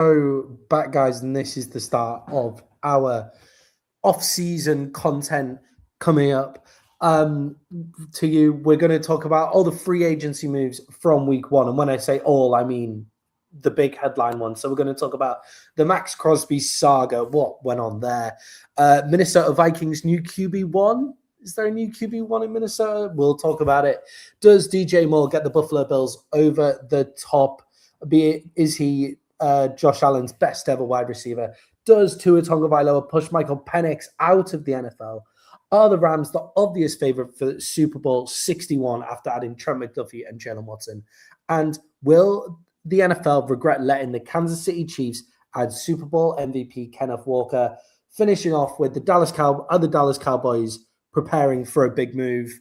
So back, guys, and this is the start of our off-season content coming up. To you, we're going to talk about all the free agency moves from week one, and when I say all, I mean the big headline ones. So we're going to talk about the Max Crosby saga, what went on there. Minnesota Vikings new QB1. Is there a new QB1 in Minnesota? We'll talk about it. Does DJ Moore get the Buffalo Bills over the top? Is he Josh Allen's best ever wide receiver? Does Tua Tagovailoa push Michael Penix out of the NFL? Are the Rams the obvious favorite for Super Bowl 61 after adding Trent McDuffie and Jalen Watson? And will the NFL regret letting the Kansas City Chiefs add Super Bowl MVP Kenneth Walker? Finishing off with the Dallas Cowboys preparing for a big move.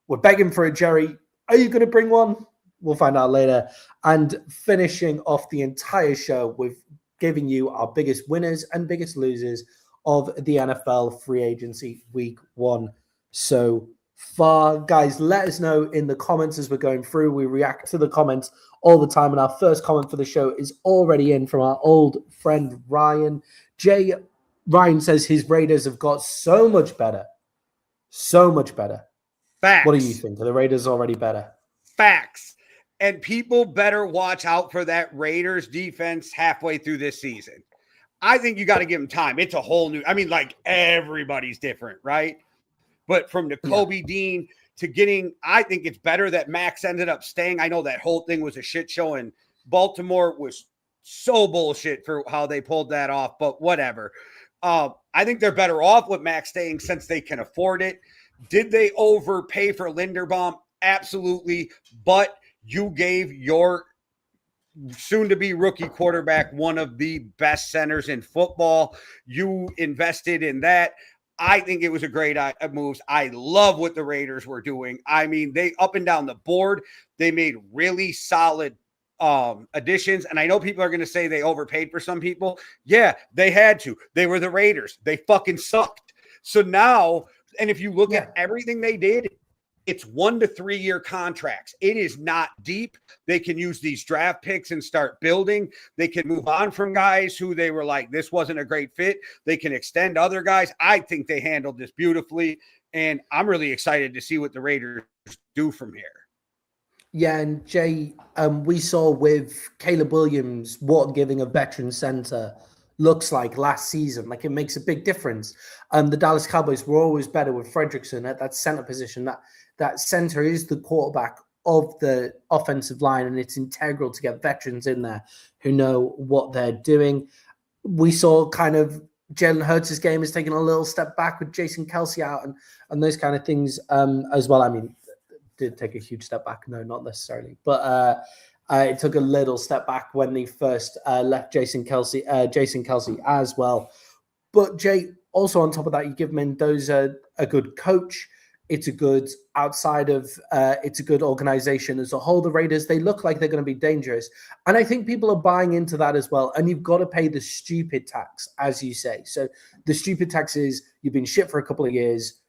We're begging for it, Jerry. Are you going to bring one? We'll find out later. And finishing off the entire show with giving you our biggest winners and biggest losers of the NFL free agency week one so far. Guys, let us know in the comments as we're going through. We react to the comments all the time, and our first comment for the show is already in from our old friend Ryan. Ryan says his Raiders have got so much better. So much better. Facts. What do you think? Are the Raiders already better? Facts. And people better watch out for that Raiders defense halfway through this season. I think you got to give them time. It's a whole new, everybody's different, right? But from the Kobe Dean to getting, I think it's better that Max ended up staying. I know that whole thing was a shit show, and Baltimore was so bullshit for how they pulled that off, but whatever. I think they're better off with Max staying since they can afford it. Did they overpay for Linderbaum? Absolutely. But you gave your soon-to-be rookie quarterback one of the best centers in football. You invested in that. I think it was a great move. I love what the Raiders were doing. I mean, they up and down the board, they made really solid additions. And I know people are going to say they overpaid for some people. Yeah, they had to. They were the Raiders. They fucking sucked. So now, and if you look at everything they did, it's 1 to 3 year contracts. It is not deep. They can use these draft picks and start building. They can move on from guys who they were like, this wasn't a great fit. They can extend other guys. I think they handled this beautifully. And I'm really excited to see what the Raiders do from here. Yeah, and Jay, we saw with Caleb Williams what giving a veteran center looks like last season. Like, it makes a big difference. The Dallas Cowboys were always better with Hendrickson at that center position. That center is the quarterback of the offensive line, and it's integral to get veterans in there who know what they're doing. We saw kind of Jalen Hurts' game is taking a little step back with Jason Kelce out and those kind of things as well. I mean, did take a huge step back. No, not necessarily. But it took a little step back when they first left Jason Kelce as well. But Jay, also on top of that, you give Mendoza a good coach. It's a good it's a good organization as a whole. The Raiders, they look like they're going to be dangerous. And I think people are buying into that as well. And you've got to pay the stupid tax, as you say. So the stupid tax is you've been shit for a couple of years.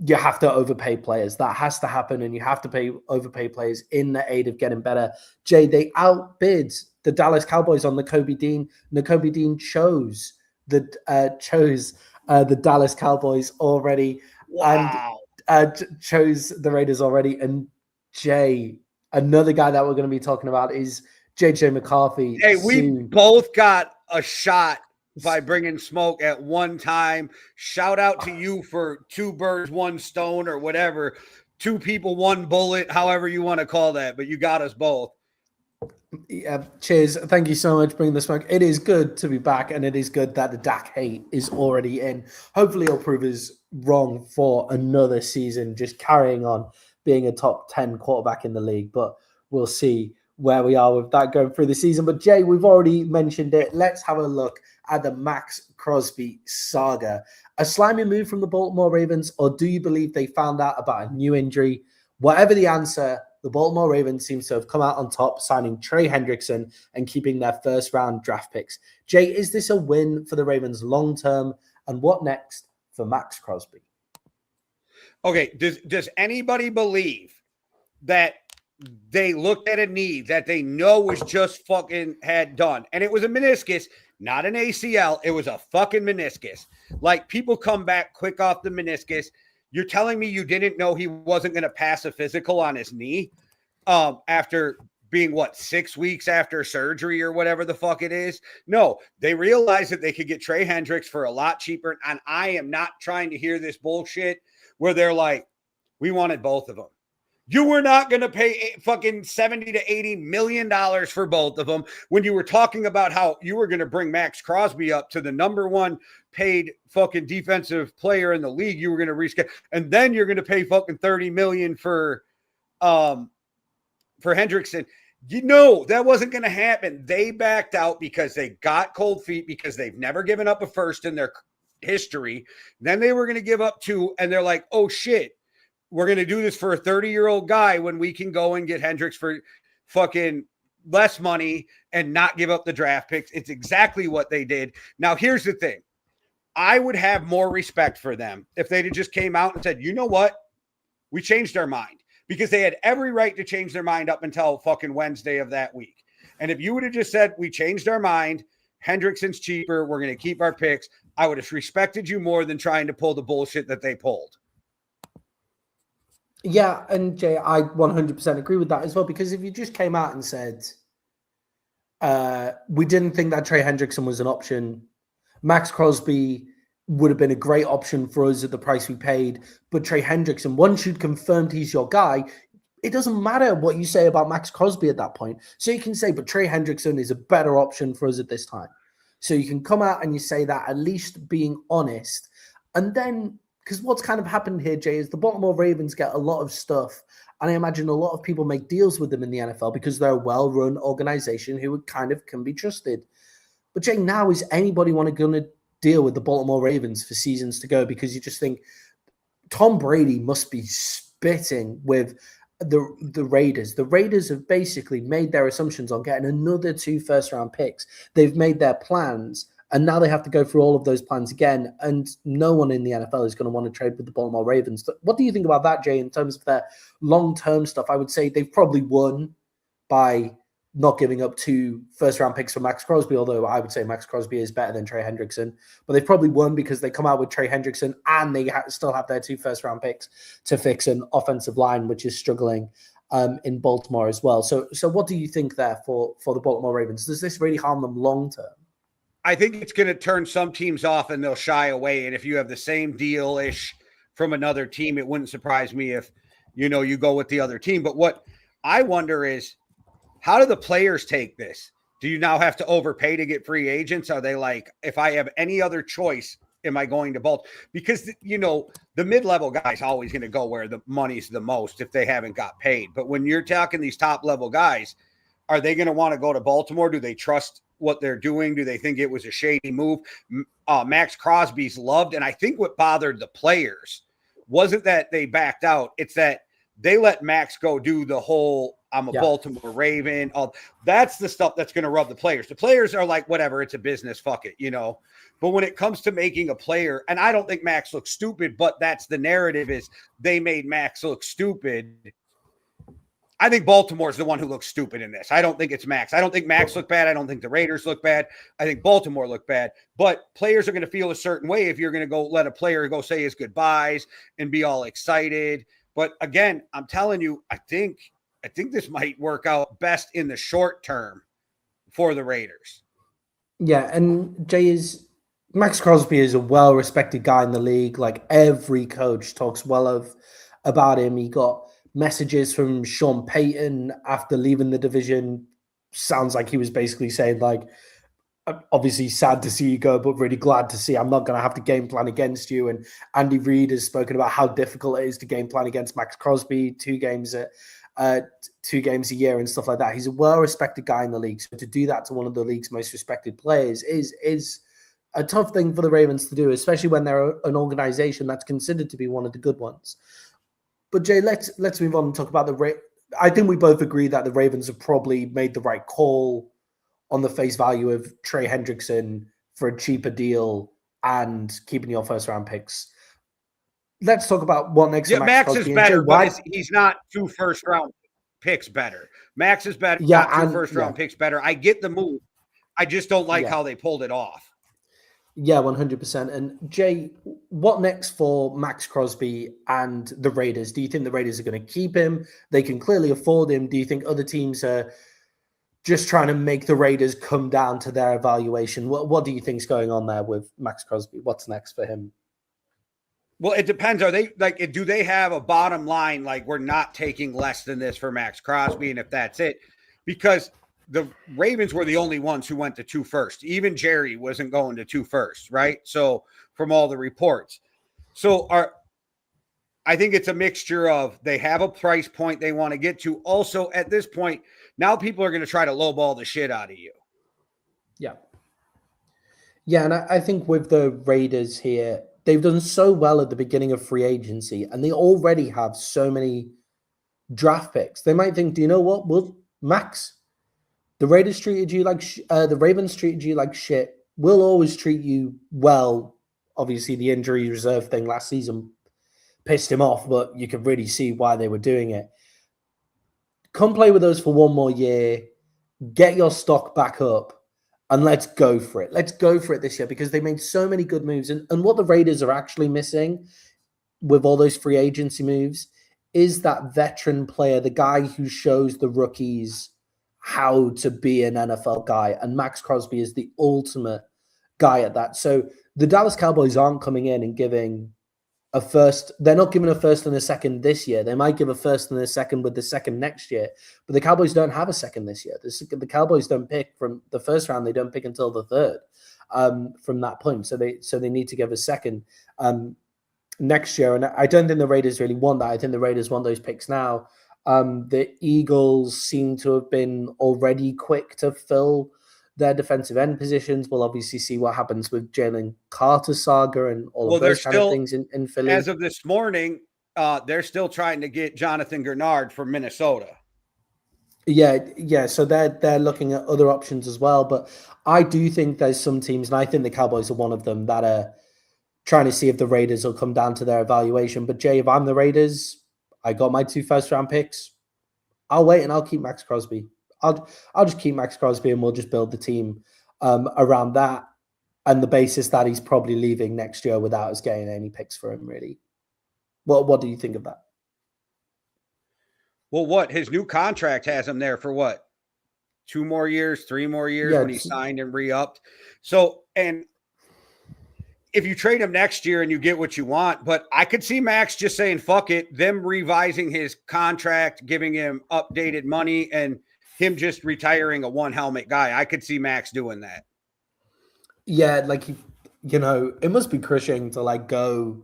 You have to overpay players. That has to happen, and you have to overpay players in the aid of getting better. Jay, they outbid the Dallas Cowboys on the Kobe Dean. And the Kobe Dean chose the Dallas Cowboys already. Wow. And chose the Raiders already. And Jay, another guy that we're going to be talking about is JJ McCarthy. Hey, we both got a shot by bringing smoke at one time. Shout out to you for 2 birds, 1 stone, or whatever. 2 people, 1 bullet, however you want to call that. But you got us both. Yeah, cheers. Thank you so much for bringing the smoke. It is good to be back, and it is good that the Dak hate is already in. Hopefully he'll prove us wrong for another season, just carrying on being a top 10 quarterback in the league. But we'll see where we are with that going through the season. But Jay, we've already mentioned it. Let's have a look at the Max Crosby saga. A slimy move from the Baltimore Ravens, or do you believe they found out about a new injury? Whatever the answer, the Baltimore Ravens seems to have come out on top, signing Trey Hendrickson and keeping their first-round draft picks. Jay, is this a win for the Ravens long-term? And what next for Max Crosby? Okay, does anybody believe that they looked at a knee that they know was just fucking had done. And it was a meniscus, not an ACL. It was a fucking meniscus. Like, people come back quick off the meniscus. You're telling me you didn't know he wasn't going to pass a physical on his knee after being, 6 weeks after surgery or whatever the fuck it is? No, they realized that they could get Trey Hendrickson for a lot cheaper. And I am not trying to hear this bullshit where they're like, we wanted both of them. You were not going to pay fucking $70 to $80 million for both of them when you were talking about how you were going to bring Max Crosby up to the number one paid fucking defensive player in the league. You were going to reschedule, and then you're going to pay fucking $30 million for Hendrickson. You know, that wasn't going to happen. They backed out because they got cold feet, because they've never given up a first in their history. Then they were going to give up 2, and they're like, oh shit, we're going to do this for a 30-year-old guy when we can go and get Hendricks for fucking less money and not give up the draft picks. It's exactly what they did. Now, here's the thing. I would have more respect for them if they'd have just came out and said, you know what? We changed our mind, because they had every right to change their mind up until fucking Wednesday of that week. And if you would have just said, we changed our mind, Hendrickson's cheaper, we're going to keep our picks, I would have respected you more than trying to pull the bullshit that they pulled. Yeah, and Jay, I 100% agree with that as well, because if you just came out and said, we didn't think that Trey Hendrickson was an option, Max Crosby would have been a great option for us at the price we paid, but Trey Hendrickson, once you'd confirmed he's your guy, it doesn't matter what you say about Max Crosby at that point. So you can say, but Trey Hendrickson is a better option for us at this time. So you can come out and you say that, at least being honest. And then, because what's kind of happened here, Jay, is the Baltimore Ravens get a lot of stuff, and I imagine a lot of people make deals with them in the NFL because they're a well-run organization who kind of can be trusted. But Jay, now is anybody going to deal with the Baltimore Ravens for seasons to go? Because you just think Tom Brady must be spitting with the Raiders. The Raiders have basically made their assumptions on getting another 2 first-round picks. They've made their plans, and now they have to go through all of those plans again, and no one in the NFL is going to want to trade with the Baltimore Ravens. What do you think about that, Jay, in terms of their long-term stuff? I would say they've probably won by not giving up 2 first-round picks for Max Crosby, although I would say Max Crosby is better than Trey Hendrickson. But they've probably won because they come out with Trey Hendrickson and they still have their 2 first-round picks to fix an offensive line, which is struggling in Baltimore as well. So what do you think there for the Baltimore Ravens? Does this really harm them long-term? I think it's going to turn some teams off and they'll shy away. And if you have the same deal-ish from another team, it wouldn't surprise me if, you go with the other team. But what I wonder is, how do the players take this? Do you now have to overpay to get free agents? Are they like, if I have any other choice, am I going to Baltimore? Because, the mid-level guy's always going to go where the money's the most if they haven't got paid. But when you're talking these top-level guys, are they going to want to go to Baltimore? Do they trust what they're doing? Do they think it was a shady move? Max Crosby's loved, and I think what bothered the players wasn't that they backed out. It's that they let Max go do the whole, I'm a Baltimore Raven. That's the stuff that's going to rub the players. The players are like, whatever, it's a business, fuck it, But when it comes to making a player, and I don't think Max looks stupid, but that's the narrative, is they made Max look stupid. I think Baltimore's the one who looks stupid in this. I don't think it's Max. I don't think Max looked bad. I don't think the Raiders look bad. I think Baltimore looked bad. But players are going to feel a certain way if you're going to go let a player go say his goodbyes and be all excited. But again, I'm telling you, I think this might work out best in the short term for the Raiders. Yeah, and Max Crosby is a well-respected guy in the league. Like, every coach talks well about him. He got messages from Sean Payton after leaving the division. Sounds like he was basically saying, like, obviously sad to see you go, but really glad to see I'm not going to have to game plan against you. And Andy Reid has spoken about how difficult it is to game plan against Max Crosby, 2 games a year and stuff like that. He's a well-respected guy in the league. So to do that to one of the league's most respected players is a tough thing for the Ravens to do, especially when they're an organization that's considered to be one of the good ones. But Jay, let's move on and talk about I think we both agree that the Ravens have probably made the right call on the face value of Trey Hendrickson for a cheaper deal and keeping your first-round picks. Let's talk about what next. Yeah, Max is better, but he's not 2 first round. picks better. Max is better. Yeah, Got 2 first-round picks better. I get the move. I just don't like how they pulled it off. Yeah, 100%. And Jay, what next for Max Crosby and the Raiders? Do you think the Raiders are going to keep him? They can clearly afford him. Do you think other teams are just trying to make the Raiders come down to their evaluation? What do you think's going on there with Max Crosby? What's next for him? Well, it depends. Are they do they have a bottom line? Like, we're not taking less than this for Max Crosby. And if that's it, because the Ravens were the only ones who went to 2 first. Even Jerry wasn't going to 2 first, right? So from all the reports. So I think it's a mixture of they have a price point they want to get to. Also, at this point, now people are going to try to lowball the shit out of you. Yeah. Yeah, and I think with the Raiders here, they've done so well at the beginning of free agency, and they already have so many draft picks. They might think, do you know what? Well, Max, the Raiders treated you like the Ravens treated you like shit. We'll always treat you well. Obviously, the injury reserve thing last season pissed him off, but you could really see why they were doing it. Come play with us for 1 more year, get your stock back up, and let's go for it. Let's go for it this year because they made so many good moves. And what the Raiders are actually missing with all those free agency moves is that veteran player, the guy who shows the rookies how to be an NFL guy. And Max Crosby is the ultimate guy at that. So the Dallas Cowboys aren't coming in and giving a first. They're not giving a first and a second this year. They might give a first and a second with the second next year. But the Cowboys don't have a second this year. The Cowboys don't pick from the first round. They don't pick until the third from that point. So they need to give a second next year. And I don't think the Raiders really want that. I think the Raiders want those picks now. The Eagles seem to have been already quick to fill their defensive end positions. We'll obviously see what happens with Jalen Carter saga and all of those kind of things in Philly. As of this morning, they're still trying to get Jonathan Grenard from Minnesota. Yeah. So they're looking at other options as well. But I do think there's some teams, and I think the Cowboys are one of them, that are trying to see if the Raiders will come down to their evaluation. But Jay, if I'm the Raiders, I got my 2 first-round picks. I'll wait and I'll keep Max Crosby. I'll just keep Max Crosby and we'll just build the team around that and the basis that he's probably leaving next year without us getting any picks for him, really. What do you think of that? Well, his new contract has him there for what? 2 more years, 3 more years when he signed and re-upped. So, and if you trade him next year and you get what you want, but I could see Max just saying, fuck it, them revising his contract, giving him updated money, and him just retiring a 1 helmet guy. I could see Max doing that. Yeah, like, it must be crushing to like go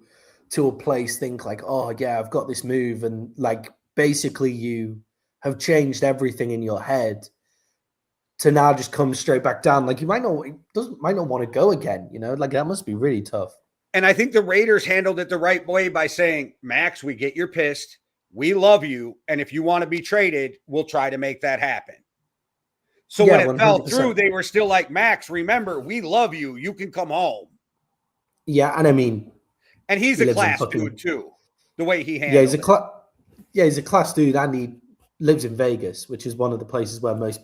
to a place, think like, oh yeah, I've got this move, and like basically you have changed everything in your head to now just come straight back down. Like, you might not want to go again, like that must be really tough. And I think the Raiders handled it the right way by saying, Max, we get you're pissed. We love you. And if you want to be traded, we'll try to make that happen. So when it 100%. Fell through, they were still like, Max, remember, we love you. You can come home. Yeah. And I mean, and he's a class dude too, the way he handled he's a class dude. And he lives in Vegas, which is one of the places where most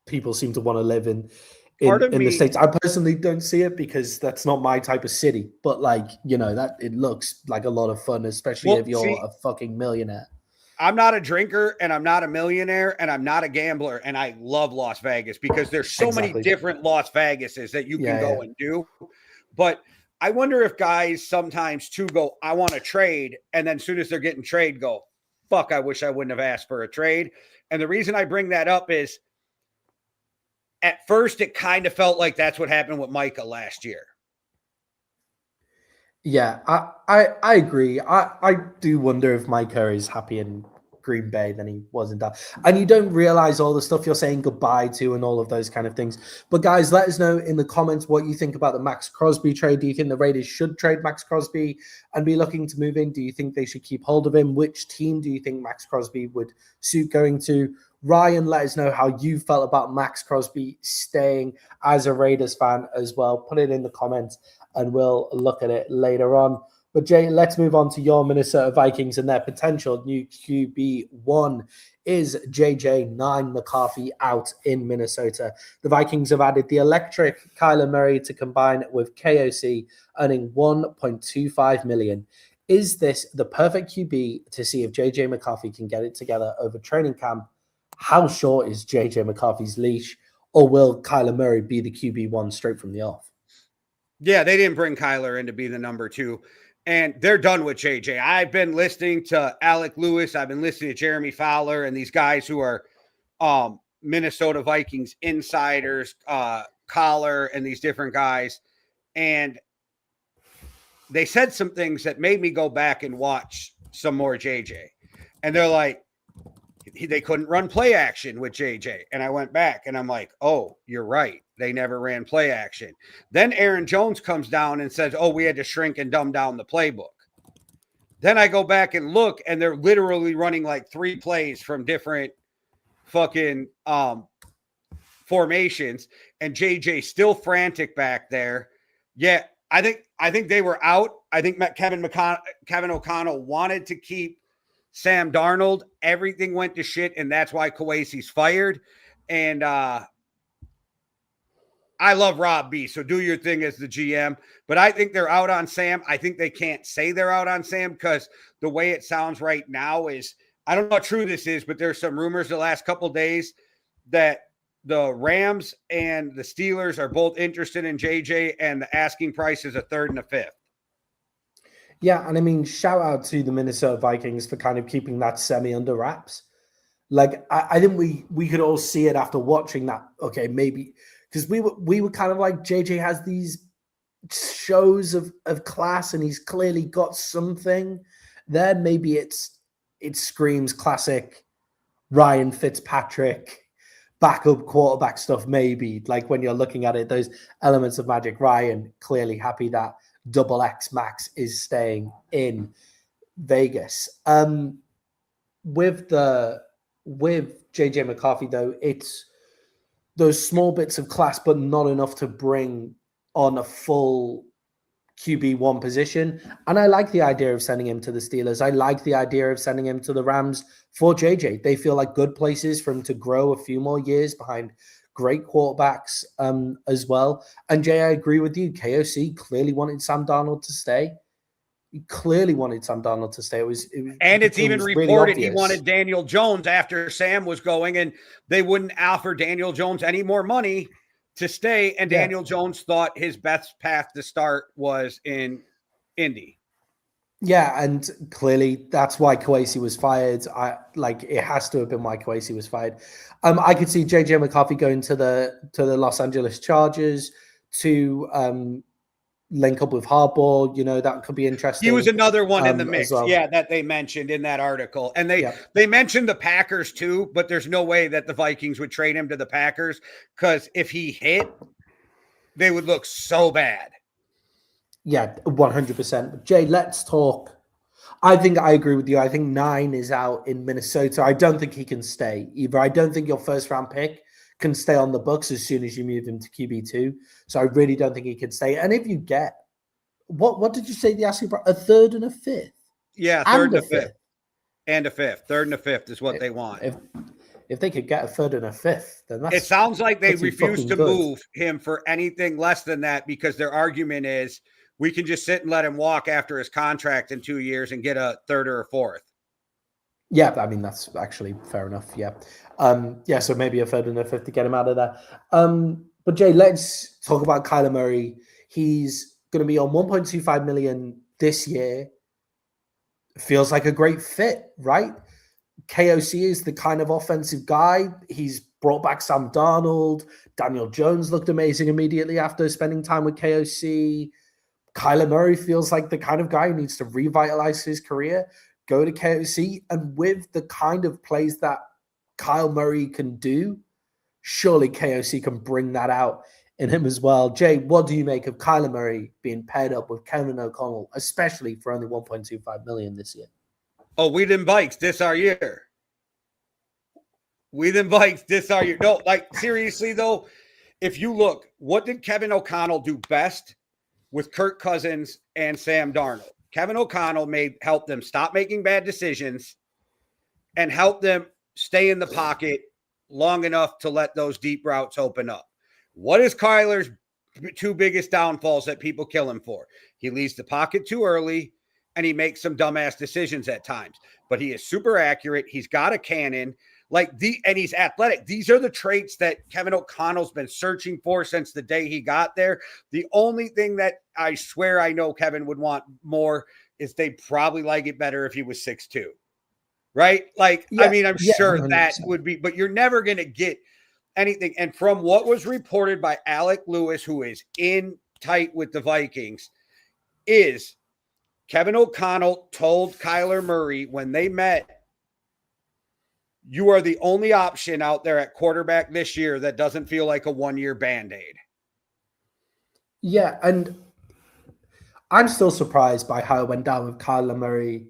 people seem to want to live in the States. I personally don't see it because that's not my type of city, but like, that it looks like a lot of fun, especially if you're a fucking millionaire. I'm not a drinker and I'm not a millionaire and I'm not a gambler. And I love Las Vegas because there's so many different Las Vegases that you can go and do. But I wonder if guys sometimes too go, I want to trade. And then as soon as they're getting trade, go, fuck, I wish I wouldn't have asked for a trade. And the reason I bring that up is, at first, it kind of felt like that's what happened with Micah last year. Yeah, I agree. I do wonder if Micah is happy in Green Bay than he was in Dallas. And you don't realize all the stuff you're saying goodbye to and all of those kind of things. But guys, let us know in the comments what you think about the Max Crosby trade. Do you think the Raiders should trade Max Crosby and be looking to move in? Do you think they should keep hold of him? Which team do you think Max Crosby would suit going to? Ryan, let us know how you felt about Max Crosby staying as a Raiders fan as well. Put it in the comments and we'll look at it later on. But Jay, let's move on to your Minnesota Vikings and their potential new QB1 is JJ Nine McCarthy out in Minnesota. The Vikings have added the electric Kyler Murray to combine with KOC, earning $1.25 million. Is this the perfect QB to see if JJ McCarthy can get it together over training camp? How short is JJ McCarthy's leash? Or will Kyler Murray be the QB1 straight from the off? Yeah, they didn't bring Kyler in to be the number 2. And they're done with JJ. I've been listening to Alec Lewis. I've been listening to Jeremy Fowler and these guys who are Minnesota Vikings insiders, Collar and these different guys. And they said some things that made me go back and watch some more JJ. And they're like, they couldn't run play action with JJ. And I went back and I'm like, oh, you're right. They never ran play action. Then Aaron Jones comes down and says, oh, we had to shrink and dumb down the playbook. Then I go back and look, and they're literally running like 3 plays from different fucking formations. And JJ still frantic back there. Yeah, I think they were out. I think Kevin O'Connell wanted to keep Sam Darnold. Everything went to shit, and that's why Kawasi's fired. And I love Rob B, so do your thing as the GM. But I think they're out on Sam. I think they can't say they're out on Sam because the way it sounds right now is, I don't know how true this is, but there's some rumors the last couple of days that the Rams and the Steelers are both interested in JJ, and the asking price is a 3rd and a 5th. Yeah, and I mean, shout out to the Minnesota Vikings for kind of keeping that semi under wraps. Like, I think we could all see it after watching that. Okay, maybe because we were kind of like, JJ has these shows of class, and he's clearly got something there. Maybe it screams classic Ryan Fitzpatrick backup quarterback stuff. Maybe like when you're looking at it, those elements of Magic Ryan, clearly happy that Double X Max is staying in Vegas. With JJ McCarthy, though, it's those small bits of class, but not enough to bring on a full QB1 position. And I like the idea of sending him to the Steelers. I like the idea of sending him to the Rams for JJ. They feel like good places for him to grow a few more years behind great quarterbacks as well. And Jay, I agree with you. KOC clearly wanted Sam Darnold to stay. He clearly wanted Sam Darnold to stay. It's even reported really he wanted Daniel Jones after Sam was going, and they wouldn't offer Daniel Jones any more money to stay. And Daniel Jones thought his best path to start was in Indy. Yeah, and clearly that's why Kawasi was fired. It has to have been why Kawasi was fired. I could see JJ McCarthy going to the Los Angeles Chargers to link up with Harbaugh. You know, that could be interesting. He was another one in the mix, well. That they mentioned in that article. And they mentioned the Packers too, but there's no way that the Vikings would trade him to the Packers, because if he hit, they would look so bad. Yeah, 100%. Jay, let's talk. I think I agree with you. I think 9 is out in Minnesota. I don't think he can stay either. I don't think your first round pick can stay on the books as soon as you move him to QB2. So I really don't think he can stay. And if you get, what did you say the asking for? A 3rd and a 5th? Yeah, 3rd and a 5th. And a 5th. 3rd and a 5th is what they want. If they could get a 3rd and a 5th, then that's... It sounds like they refuse to move him for anything less than that, because their argument is, we can just sit and let him walk after his contract in 2 years and get a 3rd or a 4th. Yeah, I mean, that's actually fair enough. Yeah. So maybe a 3rd and a 5th to get him out of there. But Jay, let's talk about Kyler Murray. He's going to be on $1.25 million this year. Feels like a great fit, right? KOC is the kind of offensive guy. He's brought back Sam Darnold. Daniel Jones looked amazing immediately after spending time with KOC. Kyler Murray feels like the kind of guy who needs to revitalize his career, go to KOC, and with the kind of plays that Kyle Murray can do, surely KOC can bring that out in him as well. Jay, what do you make of Kyler Murray being paired up with Kevin O'Connell, especially for only $1.25 million this year? Oh, we them Vikes this our year. We them Vikes this our year. No, like seriously though, if you look, what did Kevin O'Connell do best with Kirk Cousins and Sam Darnold? Kevin O'Connell helped them stop making bad decisions and help them stay in the pocket long enough to let those deep routes open up. What is Kyler's two biggest downfalls that people kill him for? He leaves the pocket too early and he makes some dumbass decisions at times, but he is super accurate. He's got a cannon, and he's athletic. These are the traits that Kevin O'Connell's been searching for since the day he got there. The only thing that I swear I know Kevin would want more is they probably like it better if he was 6'2". Right? I'm sure 100%. That would be, but you're never going to get anything. And from what was reported by Alec Lewis, who is in tight with the Vikings, is Kevin O'Connell told Kyler Murray when they met, you are the only option out there at quarterback this year that doesn't feel like a one-year Band-Aid. Yeah, and I'm still surprised by how it went down with Kyler Murray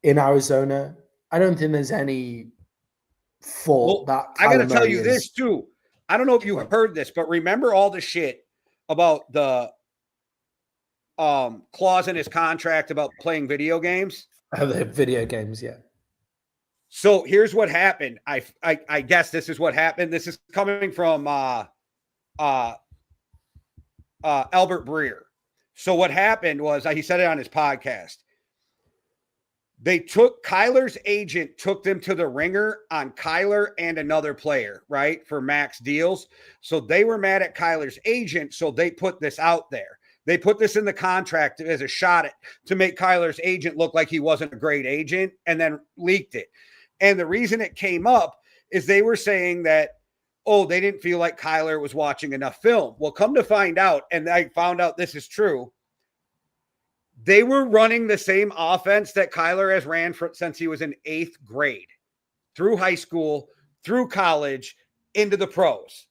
in Arizona. I don't think there's any fault that Kyler I got to tell Murray you this too. I don't know if you heard this, but remember all the shit about the clause in his contract about playing video games? The video games, yeah. So here's what happened. I guess this is what happened. This is coming from Albert Breer. So what happened was, he said it on his podcast. Kyler's agent took them to the ringer on Kyler and another player, right, for max deals. So they were mad at Kyler's agent, so they put this out there. They put this in the contract as a shot to make Kyler's agent look like he wasn't a great agent, and then leaked it. And the reason it came up is they were saying that, they didn't feel like Kyler was watching enough film. Well, come to find out, and I found out this is true, they were running the same offense that Kyler has ran since he was in 8th grade, through high school, through college, into the pros.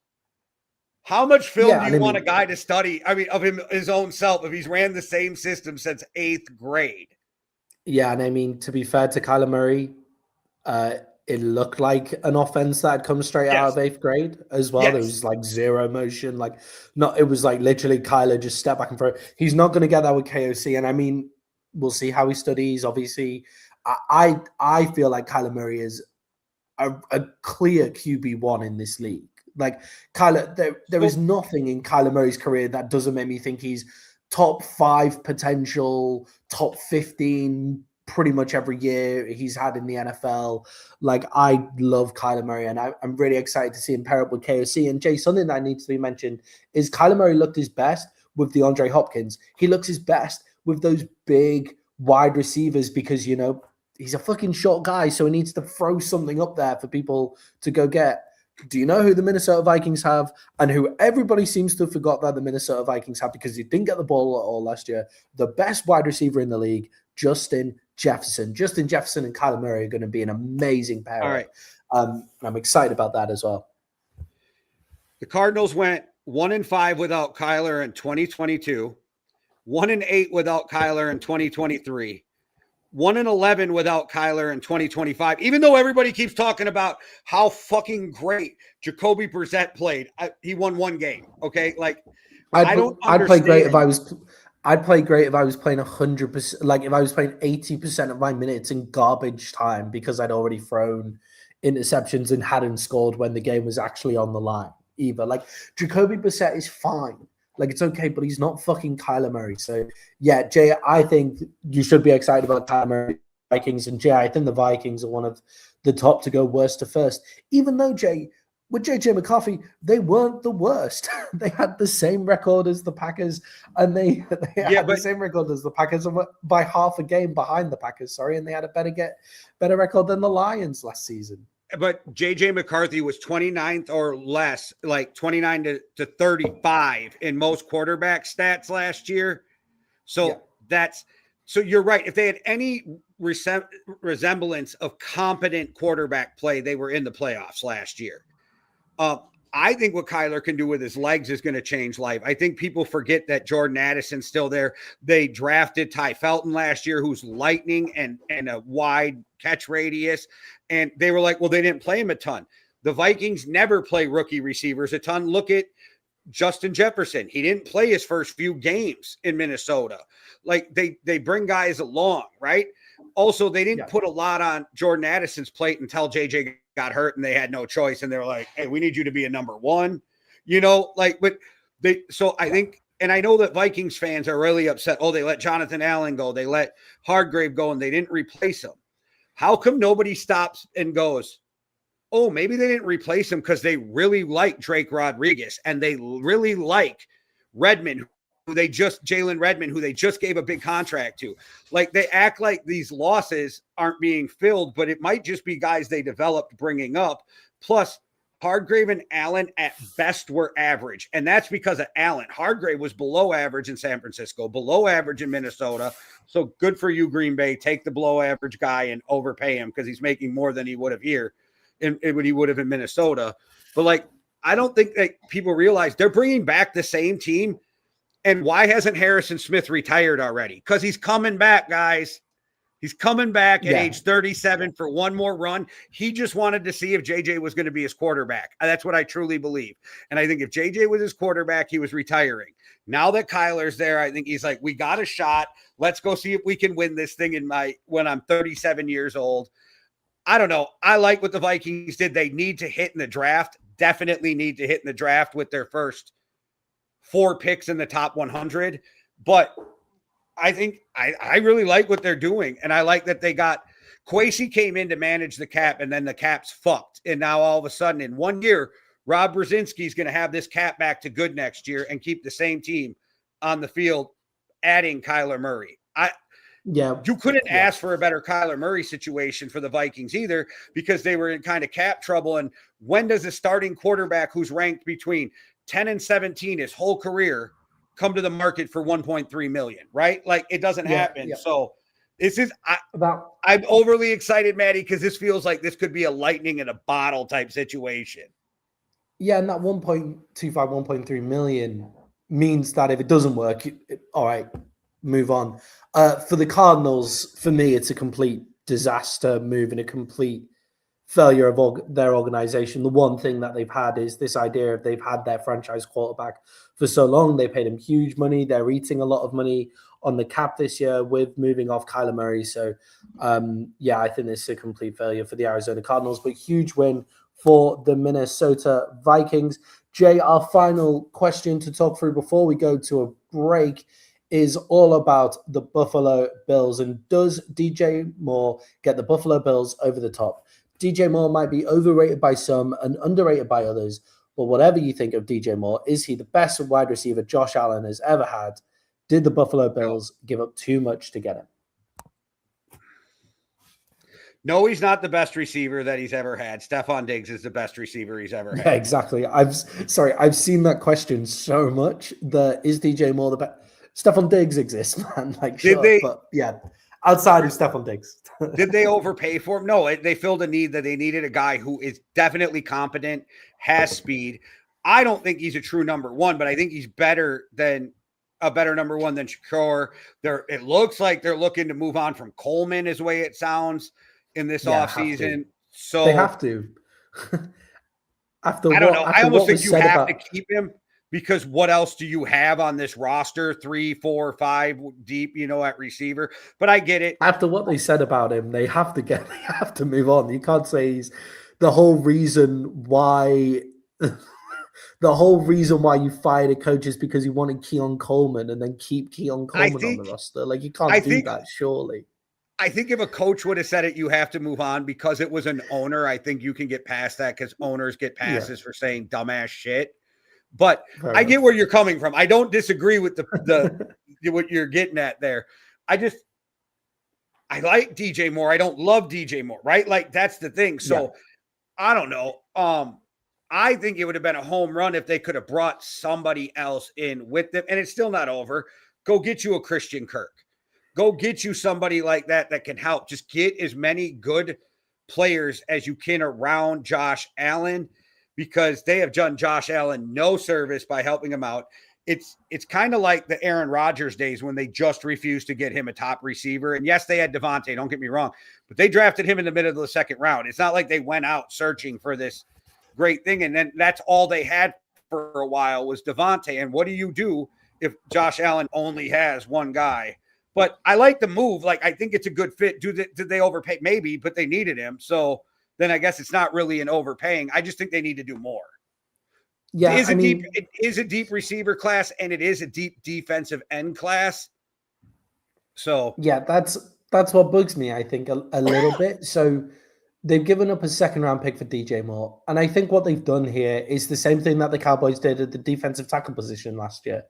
How much film do you want a guy to study? Of his own self, if he's ran the same system since 8th grade? Yeah, and to be fair to Kyler Murray, it looked like an offense that had come straight out of 8th grade as well. There was zero motion. It was literally Kyler just step back and throw. He's not going to get that with KOC. And we'll see how he studies. Obviously, I feel like Kyler Murray is a clear QB1 in this league. Kyler, there is nothing in Kyler Murray's career that doesn't make me think he's top 5 potential, top 15 pretty much every year he's had in the NFL. I love Kyler Murray, and I'm really excited to see him pair up with KOC. And Jay, something that needs to be mentioned is Kyler Murray looked his best with DeAndre Hopkins. He looks his best with those big wide receivers because, he's a fucking short guy, so he needs to throw something up there for people to go get. Do you know who the Minnesota Vikings have, and who everybody seems to have forgot that the Minnesota Vikings have because he didn't get the ball at all last year? The best wide receiver in the league, Justin Jefferson. Justin Jefferson and Kyler Murray are going to be an amazing pair. All right. I'm excited about that as well. The Cardinals went 1-5 without Kyler in 2022, 1-8 without Kyler in 2023, 1-11 without Kyler in 2025. Even though everybody keeps talking about how fucking great Jacoby Brissett played, he won one game. Okay, I'd play great if I was. I'd play great if I was playing 100%, if I was playing 80% of my minutes in garbage time because I'd already thrown interceptions and hadn't scored when the game was actually on the line either. Jacoby Brissett is fine. It's okay, but he's not fucking Kyler Murray. So, yeah, Jay, I think you should be excited about Kyler Murray, Vikings. And, Jay, I think the Vikings are one of the top to go worst to first. Even though, Jay, with JJ McCarthy, they weren't the worst. They had the same record as the Packers, and they had the same record as the Packers by half a game behind the Packers, and they had a better record than the Lions last season. But JJ McCarthy was 29th or less, 29 to 35 in most quarterback stats last year. So so you're right. If they had any resemblance of competent quarterback play, they were in the playoffs last year. I think what Kyler can do with his legs is going to change life. I think people forget that Jordan Addison's still there. They drafted Ty Felton last year, who's lightning and a wide catch radius. And they were like, well, they didn't play him a ton. The Vikings never play rookie receivers a ton. Look at Justin Jefferson. He didn't play his first few games in Minnesota. Like they bring guys along, right? Also, they didn't put a lot on Jordan Addison's plate until JJ got hurt and they had no choice. And they were like, hey, we need you to be a number one, I think, and I know that Vikings fans are really upset. Oh, they let Jonathan Allen go. They let Hargrave go and they didn't replace him. How come nobody stops and goes, oh, maybe they didn't replace him because they really like Drake Rodriguez and they really like Redmond, Jalen Redmond, who they just gave a big contract to. Like, they act like these losses aren't being filled, but it might just be guys they developed bringing up. Plus, Hargrave and Allen at best were average, and that's because of Allen. Hargrave was below average in San Francisco, below average in Minnesota. So good for you, Green Bay. Take the below average guy and overpay him because he's making more than he would have here. What he would have in Minnesota. But like, I don't think that people realize they're bringing back the same team. And why hasn't Harrison Smith retired already? Because he's coming back, guys. He's coming back at age 37 for one more run. He just wanted to see if JJ was going to be his quarterback. That's what I truly believe. And I think if JJ was his quarterback, he was retiring. Now that Kyler's there, I think he's like, we got a shot. Let's go see if we can win this thing when I'm 37 years old. I don't know. I like what the Vikings did. They need to hit in the draft. Definitely need to hit in the draft with their first 4 picks in the top 100. But I think I really like what they're doing. And I like that they got Kwesi came in to manage the cap, and then the cap's fucked. And now all of a sudden in 1 year, Rob Brzezinski's going to have this cap back to good next year and keep the same team on the field, adding Kyler Murray. You couldn't ask for a better Kyler Murray situation for the Vikings either, because they were in kind of cap trouble. And when does a starting quarterback who's ranked between 10 and 17 his whole career come to the market for 1.3 million, right? Like, it doesn't happen. So this is, I'm overly excited, Maddie, because this feels like this could be a lightning in a bottle type situation. Yeah. And that 1.25, 1.3 million means that if it doesn't work, all right, move on. For the Cardinals, for me, it's a complete disaster move and a complete failure of their organization. The one thing that they've had is this idea of they've had their franchise quarterback for so long. They paid him huge money. They're eating a lot of money on the cap this year with moving off Kyler Murray. So, I think this is a complete failure for the Arizona Cardinals, but huge win for the Minnesota Vikings. Jay, our final question to talk through before we go to a break is all about the Buffalo Bills. And does DJ Moore get the Buffalo Bills over the top? DJ Moore might be overrated by some and underrated by others, but whatever you think of DJ Moore, is he the best wide receiver Josh Allen has ever had? Did the Buffalo Bills give up too much to get him? No, he's not the best receiver that he's ever had. Stephon Diggs is the best receiver he's ever had. Yeah, exactly. I've seen that question so much. Is DJ Moore the best? Stephon Diggs exists, man. Like, outside of Stephon Diggs. Did they overpay for him? No, they filled a need that they needed a guy who is definitely competent, has speed. I don't think he's a true number one, but I think he's a better number one than Shakur. It looks like they're looking to move on from Coleman, is the way it sounds, in this offseason. So they have to. I don't know. I almost think you have to keep him, because what else do you have on this roster? 3, 4, 5 deep, at receiver. But I get it. After what they said about him, they have to move on. You can't say he's the whole reason why you fired a coach is because you wanted Keon Coleman and then keep Keon Coleman on the roster. Like, you can't do that, surely. I think if a coach would have said it, you have to move on because it was an owner. I think you can get past that because owners get passes for saying dumbass shit. But I get where you're coming from. I don't disagree with the what you're getting at there. I like DJ Moore. I don't love DJ Moore, right? Like, that's the thing. So I don't know. I think it would have been a home run if they could have brought somebody else in with them. And it's still not over. Go get you a Christian Kirk. Go get you somebody like that can help. Just get as many good players as you can around Josh Allen, because they have done Josh Allen no service by helping him out. It's kind of like the Aaron Rodgers days when they just refused to get him a top receiver. And yes, they had Devontae, don't get me wrong, but they drafted him in the middle of the second round. It's not like they went out searching for this great thing, and then that's all they had for a while was Devontae. And what do you do if Josh Allen only has one guy? But I like the move. Like, I think it's a good fit. Did they overpay? Maybe, but they needed him. So then I guess it's not really an overpaying. I just think they need to do more. Yeah, it is a deep receiver class, and it is a deep defensive end class. So yeah, that's what bugs me, I think, a little bit. So they've given up a second-round pick for DJ Moore. And I think what they've done here is the same thing that the Cowboys did at the defensive tackle position last year.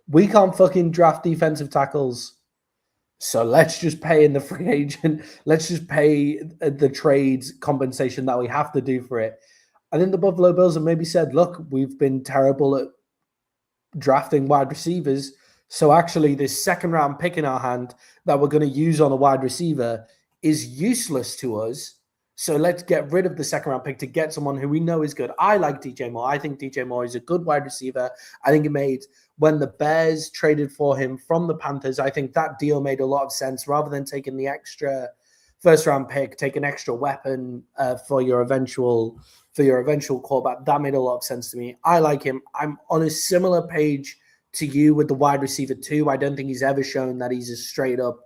We can't fucking draft defensive tackles, so let's just pay in the free agent. Let's just pay the trades compensation that we have to do for it. I think the Buffalo Bills have maybe said, look, we've been terrible at drafting wide receivers. So actually this second round pick in our hand that we're going to use on a wide receiver is useless to us. So let's get rid of the second round pick to get someone who we know is good. I like DJ Moore. I think DJ Moore is a good wide receiver. I think it made, when the Bears traded for him from the Panthers, I think that deal made a lot of sense. Rather than taking the extra first round pick, take an extra weapon for your eventual quarterback. That made a lot of sense to me. I like him. I'm on a similar page to you with the wide receiver too. I don't think he's ever shown that he's a straight up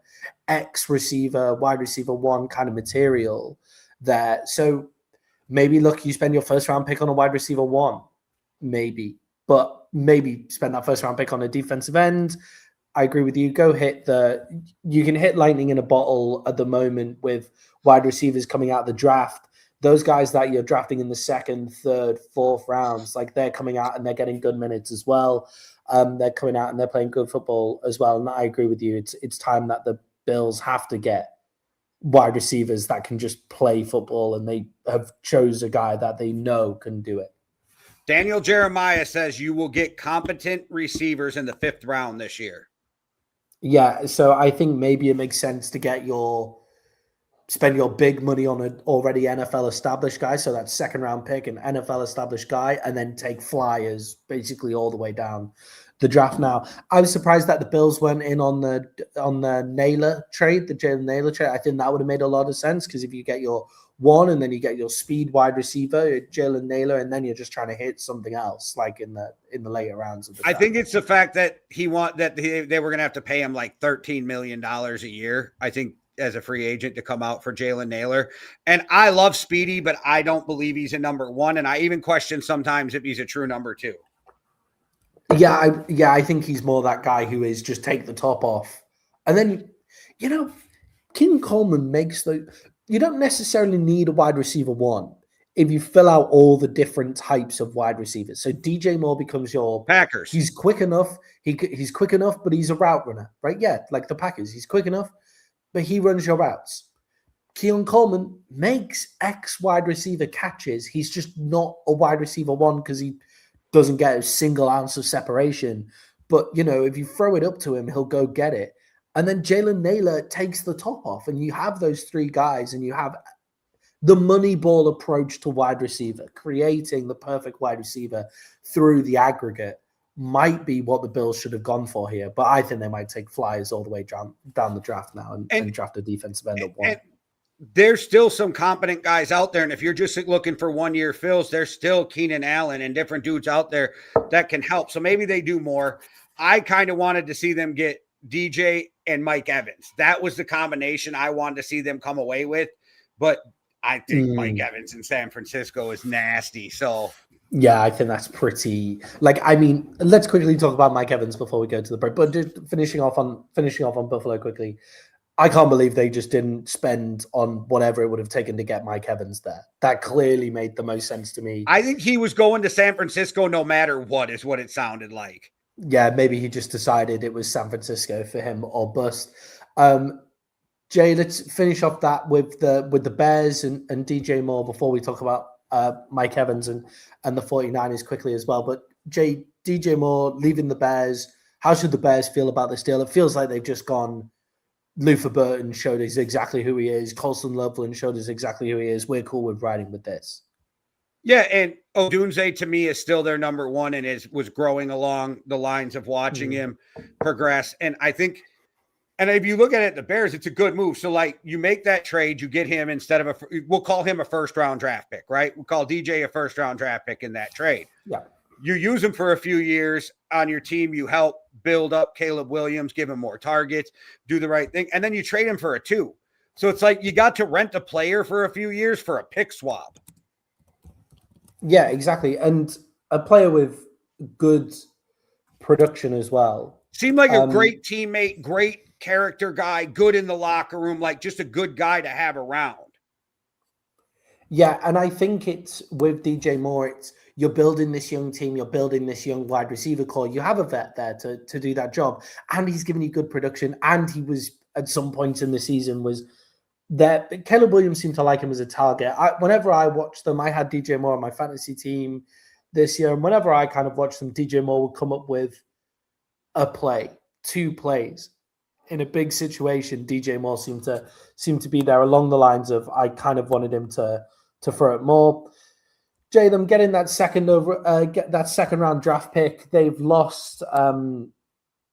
X receiver, wide receiver one kind of material there. So maybe look, you spend your first round pick on a wide receiver one, maybe, but maybe spend that first round pick on a defensive end. I agree with you. You can hit lightning in a bottle at the moment with wide receivers coming out of the draft. Those guys that you're drafting in the second, third, fourth rounds, like they're coming out and they're getting good minutes as well. They're coming out and they're playing good football as well. And I agree with you. It's time that the Bills have to get wide receivers that can just play football, and they have chose a guy that they know can do it. Daniel Jeremiah says you will get competent receivers in the 5th round this year. Yeah, so I think maybe it makes sense to spend your big money on an already NFL established guy, so that second round pick, an NFL established guy, and then take flyers basically all the way down the draft. Now, I was surprised that the Bills went in on the Naylor trade, the Jalen Naylor trade. I think that would have made a lot of sense, because if you get your one and then you get your speed wide receiver, Jalen Naylor, and then you're just trying to hit something else like in the later rounds of the draft. I think it's the fact that they were going to have to pay him like $13 million a year, I think, as a free agent to come out for Jalen Naylor. And I love Speedy, but I don't believe he's a number one. And I even question sometimes if he's a true number two. Yeah, I think he's more that guy who is just take the top off. And then, King Coleman makes you don't necessarily need a wide receiver one if you fill out all the different types of wide receivers. So DJ Moore becomes your Packers. He's quick enough. He's quick enough, but he's a route runner, right? Yeah, like the Packers. He's quick enough, but he runs your routes. Keon Coleman makes X wide receiver catches. He's just not a wide receiver one because he doesn't get a single ounce of separation. But, if you throw it up to him, he'll go get it. And then Jalen Naylor takes the top off, and you have those three guys, and you have the money ball approach to wide receiver, creating the perfect wide receiver through the aggregate might be what the Bills should have gone for here. But I think they might take flyers all the way down the draft now and draft a defensive end at one. There's still some competent guys out there. And if you're just looking for 1 year fills, there's still Keenan Allen and different dudes out there that can help. So maybe they do more. I kind of wanted to see them get DJ and Mike Evans. That was the combination I wanted to see them come away with. But I think Mike Evans in San Francisco is nasty. So yeah, I think that's pretty. Let's quickly talk about Mike Evans before we go to the break. But just finishing off on Buffalo quickly, I can't believe they just didn't spend on whatever it would have taken to get Mike Evans there. That clearly made the most sense to me. I think he was going to San Francisco no matter what, is what it sounded like. Yeah, maybe he just decided it was San Francisco for him or bust. Jay, let's finish off that with the Bears and DJ Moore before we talk about Mike Evans and the 49ers quickly as well. But Jay, DJ Moore leaving the Bears, how should the Bears feel about this deal? It feels like they've just gone, Luther Burton showed us exactly who he is. Colson Loveland showed us exactly who he is. We're cool with riding with this. Yeah, and Odunze to me is still their number one and was growing along the lines of watching him progress. And I think, and if you look at it, the Bears, it's a good move. So you make that trade, you get him instead of we'll call him a first round draft pick, right? We'll call DJ a first round draft pick in that trade. Yeah. You use him for a few years on your team. You help build up Caleb Williams, give him more targets, do the right thing. And then you trade him for a 2. So it's like you got to rent a player for a few years for a pick swap. Yeah, exactly. And a player with good production as well. Seemed like a great teammate, great character guy, good in the locker room, like just a good guy to have around. Yeah, and I think it's with DJ Moore, it's you're building this young team, you're building this young wide receiver core. You have a vet there to do that job, and he's giving you good production. And he was at some point in the season was there. Caleb Williams seemed to like him as a target. Whenever I watched them, I had DJ Moore on my fantasy team this year, and whenever I kind of watched them, DJ Moore would come up with a play, 2 plays in a big situation. DJ Moore seemed to be there along the lines of I kind of wanted him to throw it more. Jay, them getting that second round draft pick. They've lost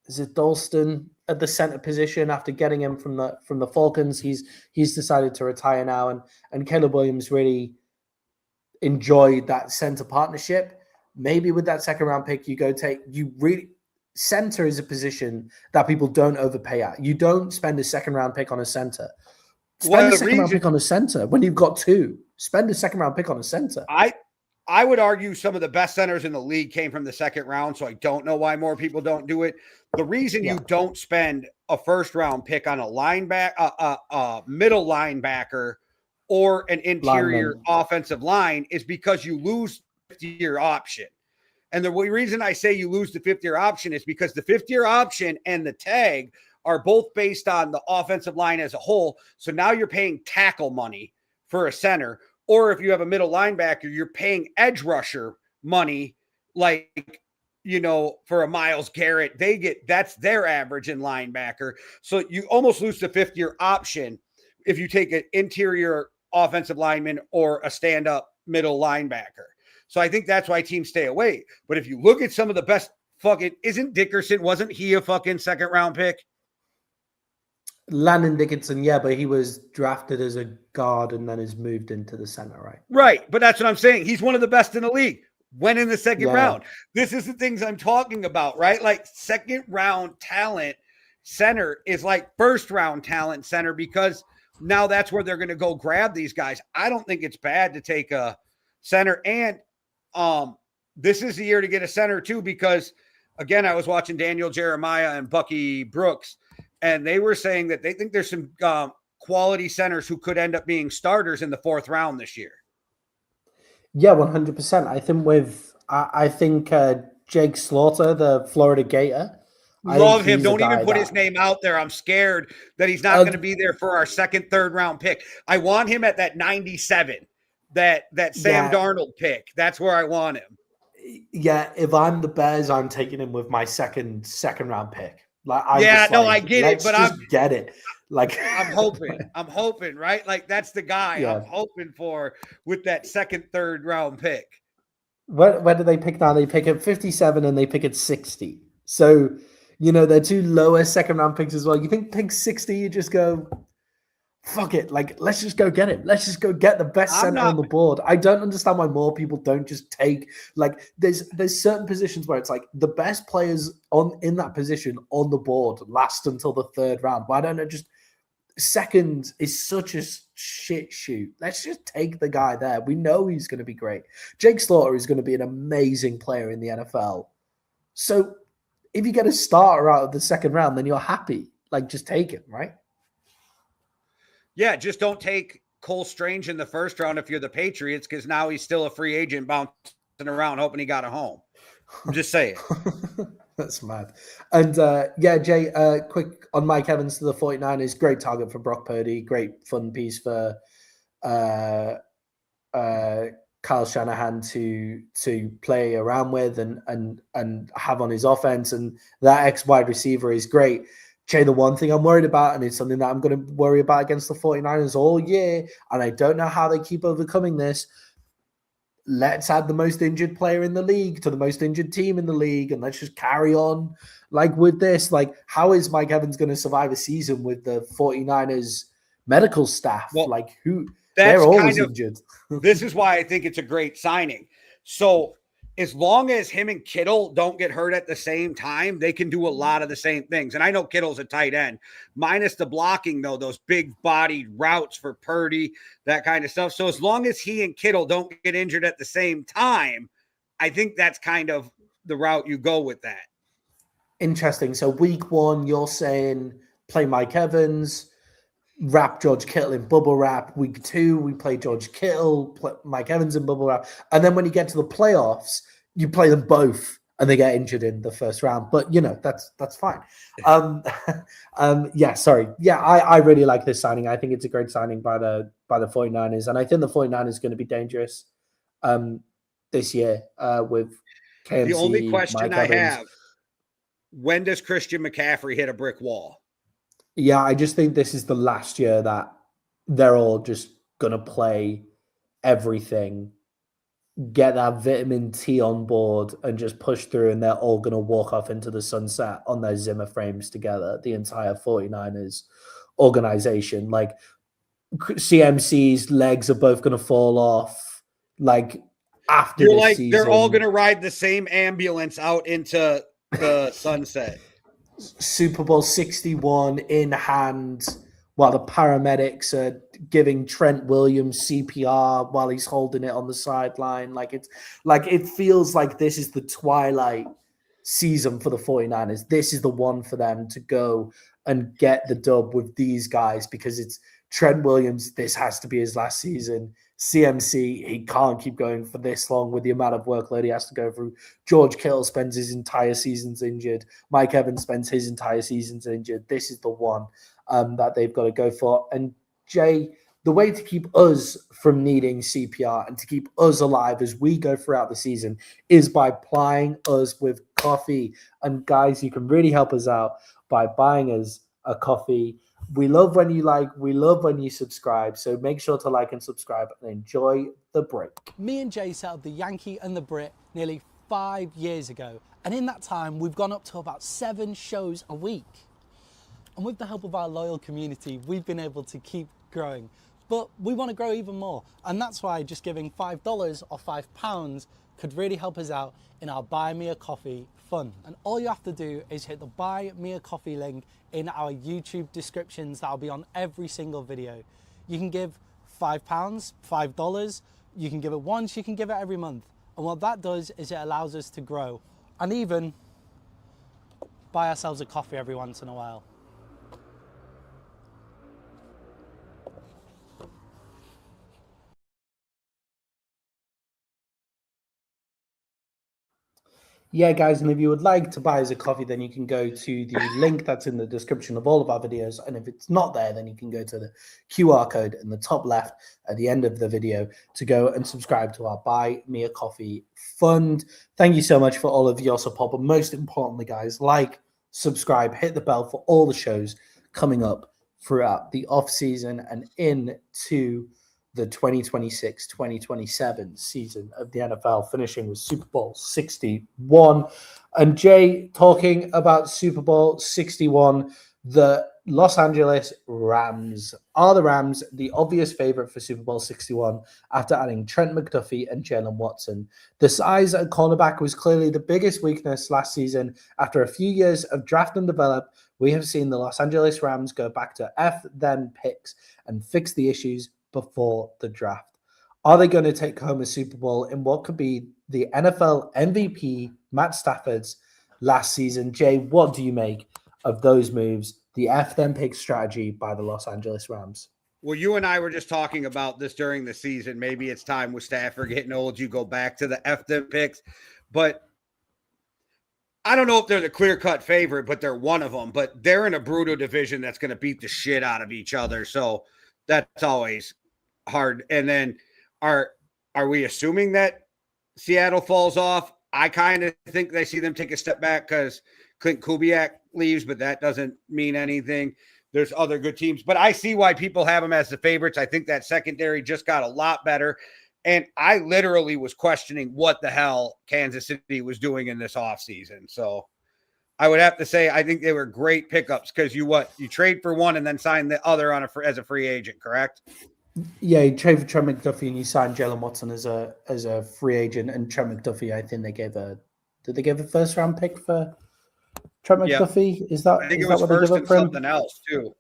is it Dalston at the center position after getting him from the Falcons. He's decided to retire now, and Caleb Williams really enjoyed that center partnership. Maybe with that second round pick, center is a position that people don't overpay at. You don't spend a second round pick on a center. Spend a second round pick on a center when you've got 2. Spend a second round pick on a center. I would argue some of the best centers in the league came from the second round, so I don't know why more people don't do it. The reason you don't spend a first round pick on a middle linebacker or an interior offensive line is because you lose the 5th-year option. And the reason I say you lose the 5th-year option is because the 5th-year option and the tag are both based on the offensive line as a whole. So now you're paying tackle money for a center. Or if you have a middle linebacker, you're paying edge rusher money, like, for a Myles Garrett. That's their average in linebacker. So you almost lose the 5th-year option if you take an interior offensive lineman or a stand-up middle linebacker. So I think that's why teams stay away. But if you look at some of the best wasn't he a fucking second round pick? Landon Dickinson, yeah, but he was drafted as a guard and then is moved into the center, right? Right, but that's what I'm saying. He's one of the best in the league. Went in the second round. This is the things I'm talking about, right? Like second round talent center is like first round talent center because now that's where they're going to go grab these guys. I don't think it's bad to take a center. And this is the year to get a center too because, again, I was watching Daniel Jeremiah and Bucky Brooks, and they were saying that they think there's some quality centers who could end up being starters in the 4th round this year. Yeah, 100%. I think Jake Slaughter, the Florida Gator. Love him. Don't even put his name out there. I'm scared that he's not going to be there for our 2nd, 3rd round pick. I want him at that 97, that Sam Darnold pick. That's where I want him. Yeah, if I'm the Bears, I'm taking him with my second round pick. I get it, but I'm get it. Like I'm hoping, right? Like that's the guy I'm hoping for with that 2nd, 3rd round pick. Where do they pick now? They pick at 57 and they pick at 60. So, they're 2 lower second round picks as well. You think pick 60, you just go, fuck it. Like, let's just go get him. Let's just go get the best center on the board. I don't understand why more people don't just take, like, there's certain positions where it's like the best players in that position on the board last until the 3rd round. Why don't I just, second is such a shit shoot. Let's just take the guy there. We know he's going to be great. Jake Slaughter is going to be an amazing player in the NFL. So if you get a starter out of the 2nd round, then you're happy. Like, just take him, right? Yeah, just don't take Cole Strange in the 1st round if you're the Patriots, because now he's still a free agent bouncing around hoping he got a home. I'm just saying. That's mad. And Jay, quick on Mike Evans to the 49ers. Great target for Brock Purdy. Great fun piece for Kyle Shanahan to play around with and have on his offense. And that ex-wide receiver is great. Jay, the one thing I'm worried about, and it's something that I'm going to worry about against the 49ers all year, and I don't know how they keep overcoming this, let's add the most injured player in the league to the most injured team in the league, and let's just carry on like with this. Like, how is Mike Evans going to survive a season with the 49ers medical staff? Well, like, they're always injured. This is why I think it's a great signing. So as long as him and Kittle don't get hurt at the same time, they can do a lot of the same things. And I know Kittle's a tight end, minus the blocking, though, those big bodied routes for Purdy, that kind of stuff. So as long as he and Kittle don't get injured at the same time, I think that's kind of the route you go with that. Interesting. So week 1, you're saying play Mike Evans, wrap George Kittle in bubble wrap. Week 2, we play George Kittle, play Mike Evans in bubble wrap. And then when you get to the playoffs, you play them both and they get injured in the first round. But, that's fine. Sorry. Yeah, I really like this signing. I think it's a great signing by the 49ers. And I think the 49ers are going to be dangerous this year with KMC, the only question Mike I Evans. have, when does Christian McCaffrey hit a brick wall? Yeah, I just think this is the last year that they're all just going to play everything, get that vitamin T on board and just push through, and they're all going to walk off into the sunset on their Zimmer frames together, the entire 49ers organization. Like, CMC's legs are both going to fall off. Like, after You're this like, season, they're all going to ride the same ambulance out into the sunset. Super Bowl 61 in hand while the paramedics are giving Trent Williams CPR while he's holding it on the sideline. It feels like this is the twilight season for the 49ers. This is the one for them to go and get the dub with these guys, because it's Trent Williams. This has to be his last season. CMC, he can't keep going for this long with the amount of workload he has to go through. George Kittle spends his entire seasons injured. Mike Evans spends his entire seasons injured. This is the one that they've got to go for. And Jay, the way to keep us from needing CPR and to keep us alive as we go throughout the season is by plying us with coffee. And guys, you can really help us out by buying us a coffee. We love when you like, we love when you subscribe. So make sure to like and subscribe and enjoy the break. Me and Jay set up the Yankee and the Brit nearly 5 years ago. And in that time, we've gone up to about 7 shows a week. And with the help of our loyal community, we've been able to keep growing. But we want to grow even more. And that's why just giving $5 or £5 could really help us out in our Buy Me a Coffee fund. And all you have to do is hit the Buy Me a Coffee link in our YouTube descriptions. That'll be on every single video. You can give £5, $5. You can give it once, you can give it every month. And what that does is it allows us to grow and even buy ourselves a coffee every once in a while. Yeah, guys, and if you would like to buy us a coffee, then you can go to the link that's in the description of all of our videos. And if it's not there, then you can go to the QR code in the top left at the end of the video to go and subscribe to our Buy Me a Coffee fund. Thank you so much for all of your support. But most importantly, guys, like, subscribe, hit the bell for all the shows coming up throughout the off season and into the 2026-2027 season of the NFL, finishing with Super Bowl 61. And Jay, talking about Super Bowl 61, the Los Angeles Rams. Are the Rams the obvious favorite for Super Bowl 61 after adding Trent McDuffie and Jalen Watson? The size at cornerback was clearly the biggest weakness last season. After a few years of draft and develop, we have seen the Los Angeles Rams go back to F-then picks and fix the issues before the draft. Are they going to take home a Super Bowl in what could be the NFL MVP, Matt Stafford's last season? Jay, what do you make of those moves, the F-then pick strategy by the Los Angeles Rams? Well, you and I were just talking about this during the season. Maybe it's time with Stafford getting old, you go back to the F-then picks. But I don't know if they're the clear-cut favorite, but they're one of them. But they're in a brutal division that's going to beat the shit out of each other. So that's always hard. And then are we assuming that Seattle falls off? I kind of think they see them take a step back because Clint Kubiak leaves, but that doesn't mean anything. There's other good teams, but I see why people have them as the favorites. I think that secondary just got a lot better. And I literally was questioning what the hell Kansas City was doing in this offseason. So I would have to say I think they were great pickups because you trade for one and then sign the other as a free agent, correct? Yeah, he traded for Trent McDuffie and you signed Jalen Watson as a free agent. And Trent McDuffie, I think did they give a first round pick for Trent Yeah. McDuffie? Is I think that it was what they give first up and for him? something else too.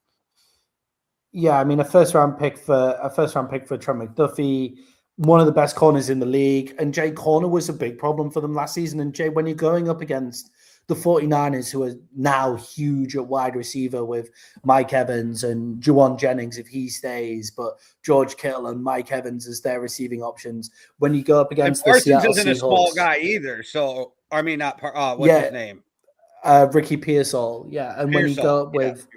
Yeah, I mean a first round pick for Trent McDuffie, one of the best corners in the league. And Jay Corner was a big problem for them last season. And Jay, when you're going up against the 49ers, who are now huge at wide receiver with Mike Evans and Juwan Jennings if he stays, but George Kittle and Mike Evans as their receiving options. When you go up against the Parsons Seattle isn't Seahawks, a small guy either. So I mean, not what's his name? Ricky Pearsall, yeah. And when you go up with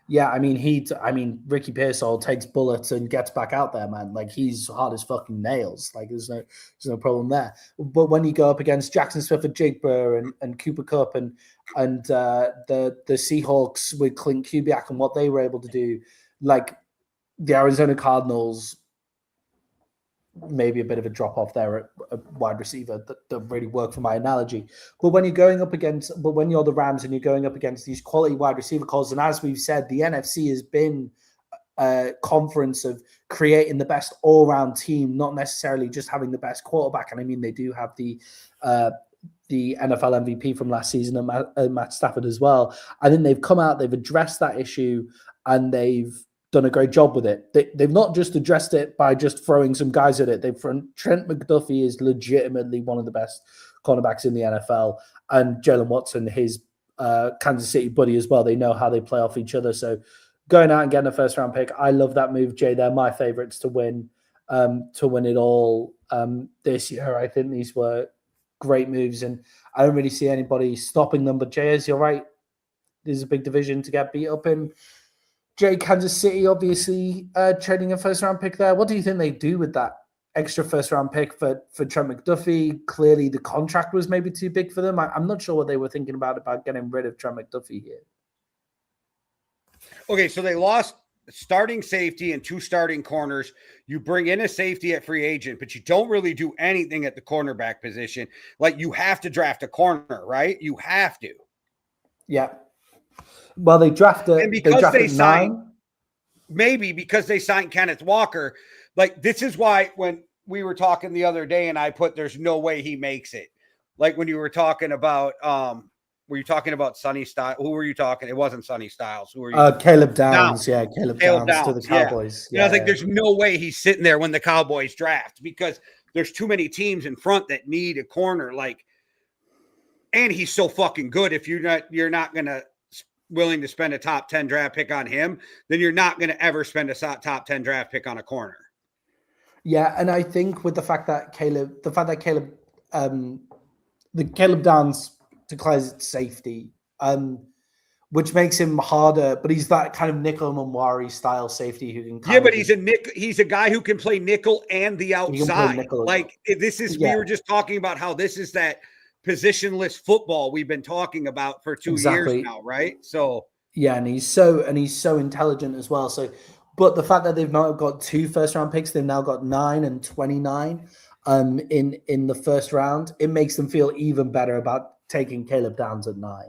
Ricky Pearsall takes bullets and gets back out there, man. Like he's hard as fucking nails. Like there's no problem there. But when you go up against Jackson Smith-Jigba and Cooper Kupp and the Seahawks with Clint Kubiak and what they were able to do, like the Arizona Cardinals, maybe a bit of a drop off there at wide receiver that really worked for my analogy. But when you're the Rams and you're going up against these quality wide receiver calls, and as we've said, the NFC has been a conference of creating the best all-round team, not necessarily just having the best quarterback. And I mean, they do have the NFL MVP from last season, Matt Stafford as well. I think they've come out, they've addressed that issue, and they've done a great job with it. They've not just addressed it by just throwing some guys at it. Trent McDuffie is legitimately one of the best cornerbacks in the NFL, and Jalen Watson, his Kansas City buddy as well. They know how they play off each other. So going out and getting a first round pick, I love that move, Jay. They're my favorites to win it all this year. I think these were great moves, and I don't really see anybody stopping them. But Jay, as you're right, this is a big division to get beat up in. Jay, Kansas City, obviously trading a first-round pick there. What do you think they do with that extra first-round pick for Trent McDuffie? Clearly, the contract was maybe too big for them. I'm not sure what they were thinking about getting rid of Trent McDuffie here. Okay, so they lost starting safety and 2 starting corners. You bring in a safety at free agent, but you don't really do anything at the cornerback position. Like you have to draft a corner, right? You have to. Yeah. Well, they drafted. And because they signed 9. Maybe because they signed Kenneth Walker. Like this is why when we were talking the other day and I put there's no way he makes it. Like when you were talking about were you talking about Sonny Styles? Who were you talking? It wasn't Sonny Styles. Who were you? Caleb Downs. Yeah, Caleb Downs to the Cowboys. Yeah. I was like, there's no way he's sitting there when the Cowboys draft because there's too many teams in front that need a corner. Like, and he's so fucking good. If you're not gonna willing to spend a top 10 draft pick on him, then you're not going to ever spend a top 10 draft pick on a corner. Yeah, and I think with the fact that Caleb Downs declares safety, which makes him harder, but he's that kind of nickel Mamwari style safety who can. But he's a guy who can play nickel and the outside. Like this is, we were just talking about how this is that positionless football we've been talking about for 2 years now, right? So yeah, and he's so intelligent as well. So, but the fact that they've now got 2 first-round picks, they've now got 9 and 29 in the first round. It makes them feel even better about taking Caleb Downs at 9.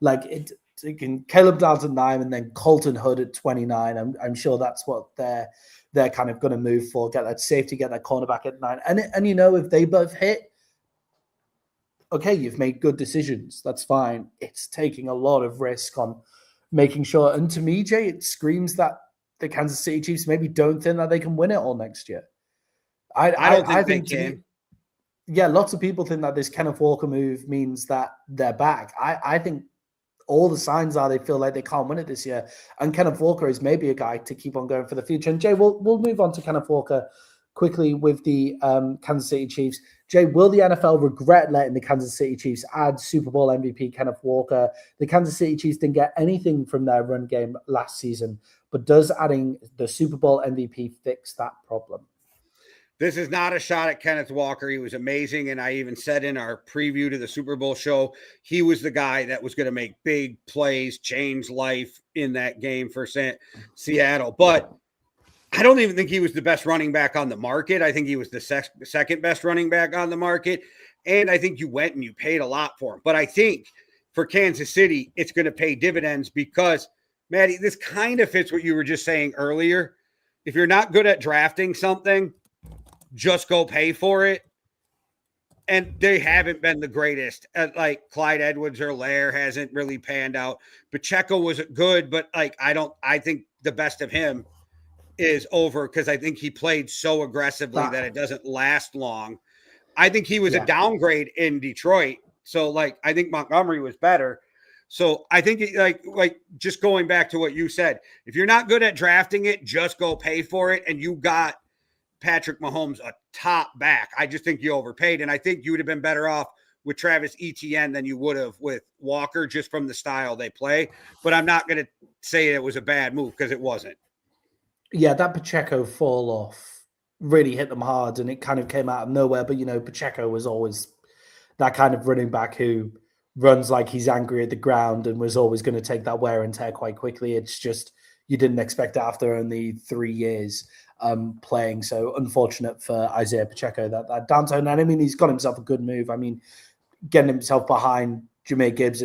Like taking Caleb Downs at 9 and then Colton Hood at 29. I'm sure that's what they're kind of going to move for. Get that safety, get that cornerback at 9, and you know if they both hit. Okay, you've made good decisions. That's fine. It's taking a lot of risk on making sure. And to me, Jay, it screams that the Kansas City Chiefs maybe don't think that they can win it all next year. I don't think they can. Yeah, lots of people think that this Kenneth Walker move means that they're back. I think all the signs are they feel like they can't win it this year. And Kenneth Walker is maybe a guy to keep on going for the future. And Jay, we'll move on to Kenneth Walker quickly with the Kansas City Chiefs. Jay, will the NFL regret letting the Kansas City Chiefs add Super Bowl MVP Kenneth Walker? The Kansas City Chiefs didn't get anything from their run game last season, but does adding the Super Bowl MVP fix that problem? This is not a shot at Kenneth Walker. He was amazing, and I even said in our preview to the Super Bowl show, he was the guy that was going to make big plays, change life in that game for Seattle. But I don't even think he was the best running back on the market. I think he was the second best running back on the market. And I think you went and you paid a lot for him. But I think for Kansas City, it's going to pay dividends because, Maddie, this kind of fits what you were just saying earlier. if you're not good at drafting something, just go pay for it. And they haven't been the greatest. Like Clyde Edwards-Helaire hasn't really panned out. Pacheco was good, but like I think the best of him is over because I think he played so aggressively that it doesn't last long. I think he was a downgrade in Detroit. So like I think Montgomery was better. So I think like just going back to what you said, if you're not good at drafting it, just go pay for it. And you got Patrick Mahomes a top back. I just think you overpaid. And I think you would have been better off with Travis Etienne than you would have with Walker just from the style they play. But I'm not going to say it was a bad move because it wasn't. Yeah, that Pacheco fall off really hit them hard and it kind of came out of nowhere. But, Pacheco was always that kind of running back who runs like he's angry at the ground and was always going to take that wear and tear quite quickly. It's just you didn't expect it after only 3 years playing. So unfortunate for Isaiah Pacheco that downturn. And I mean, he's got himself a good move. I mean, getting himself behind Jahmyr Gibbs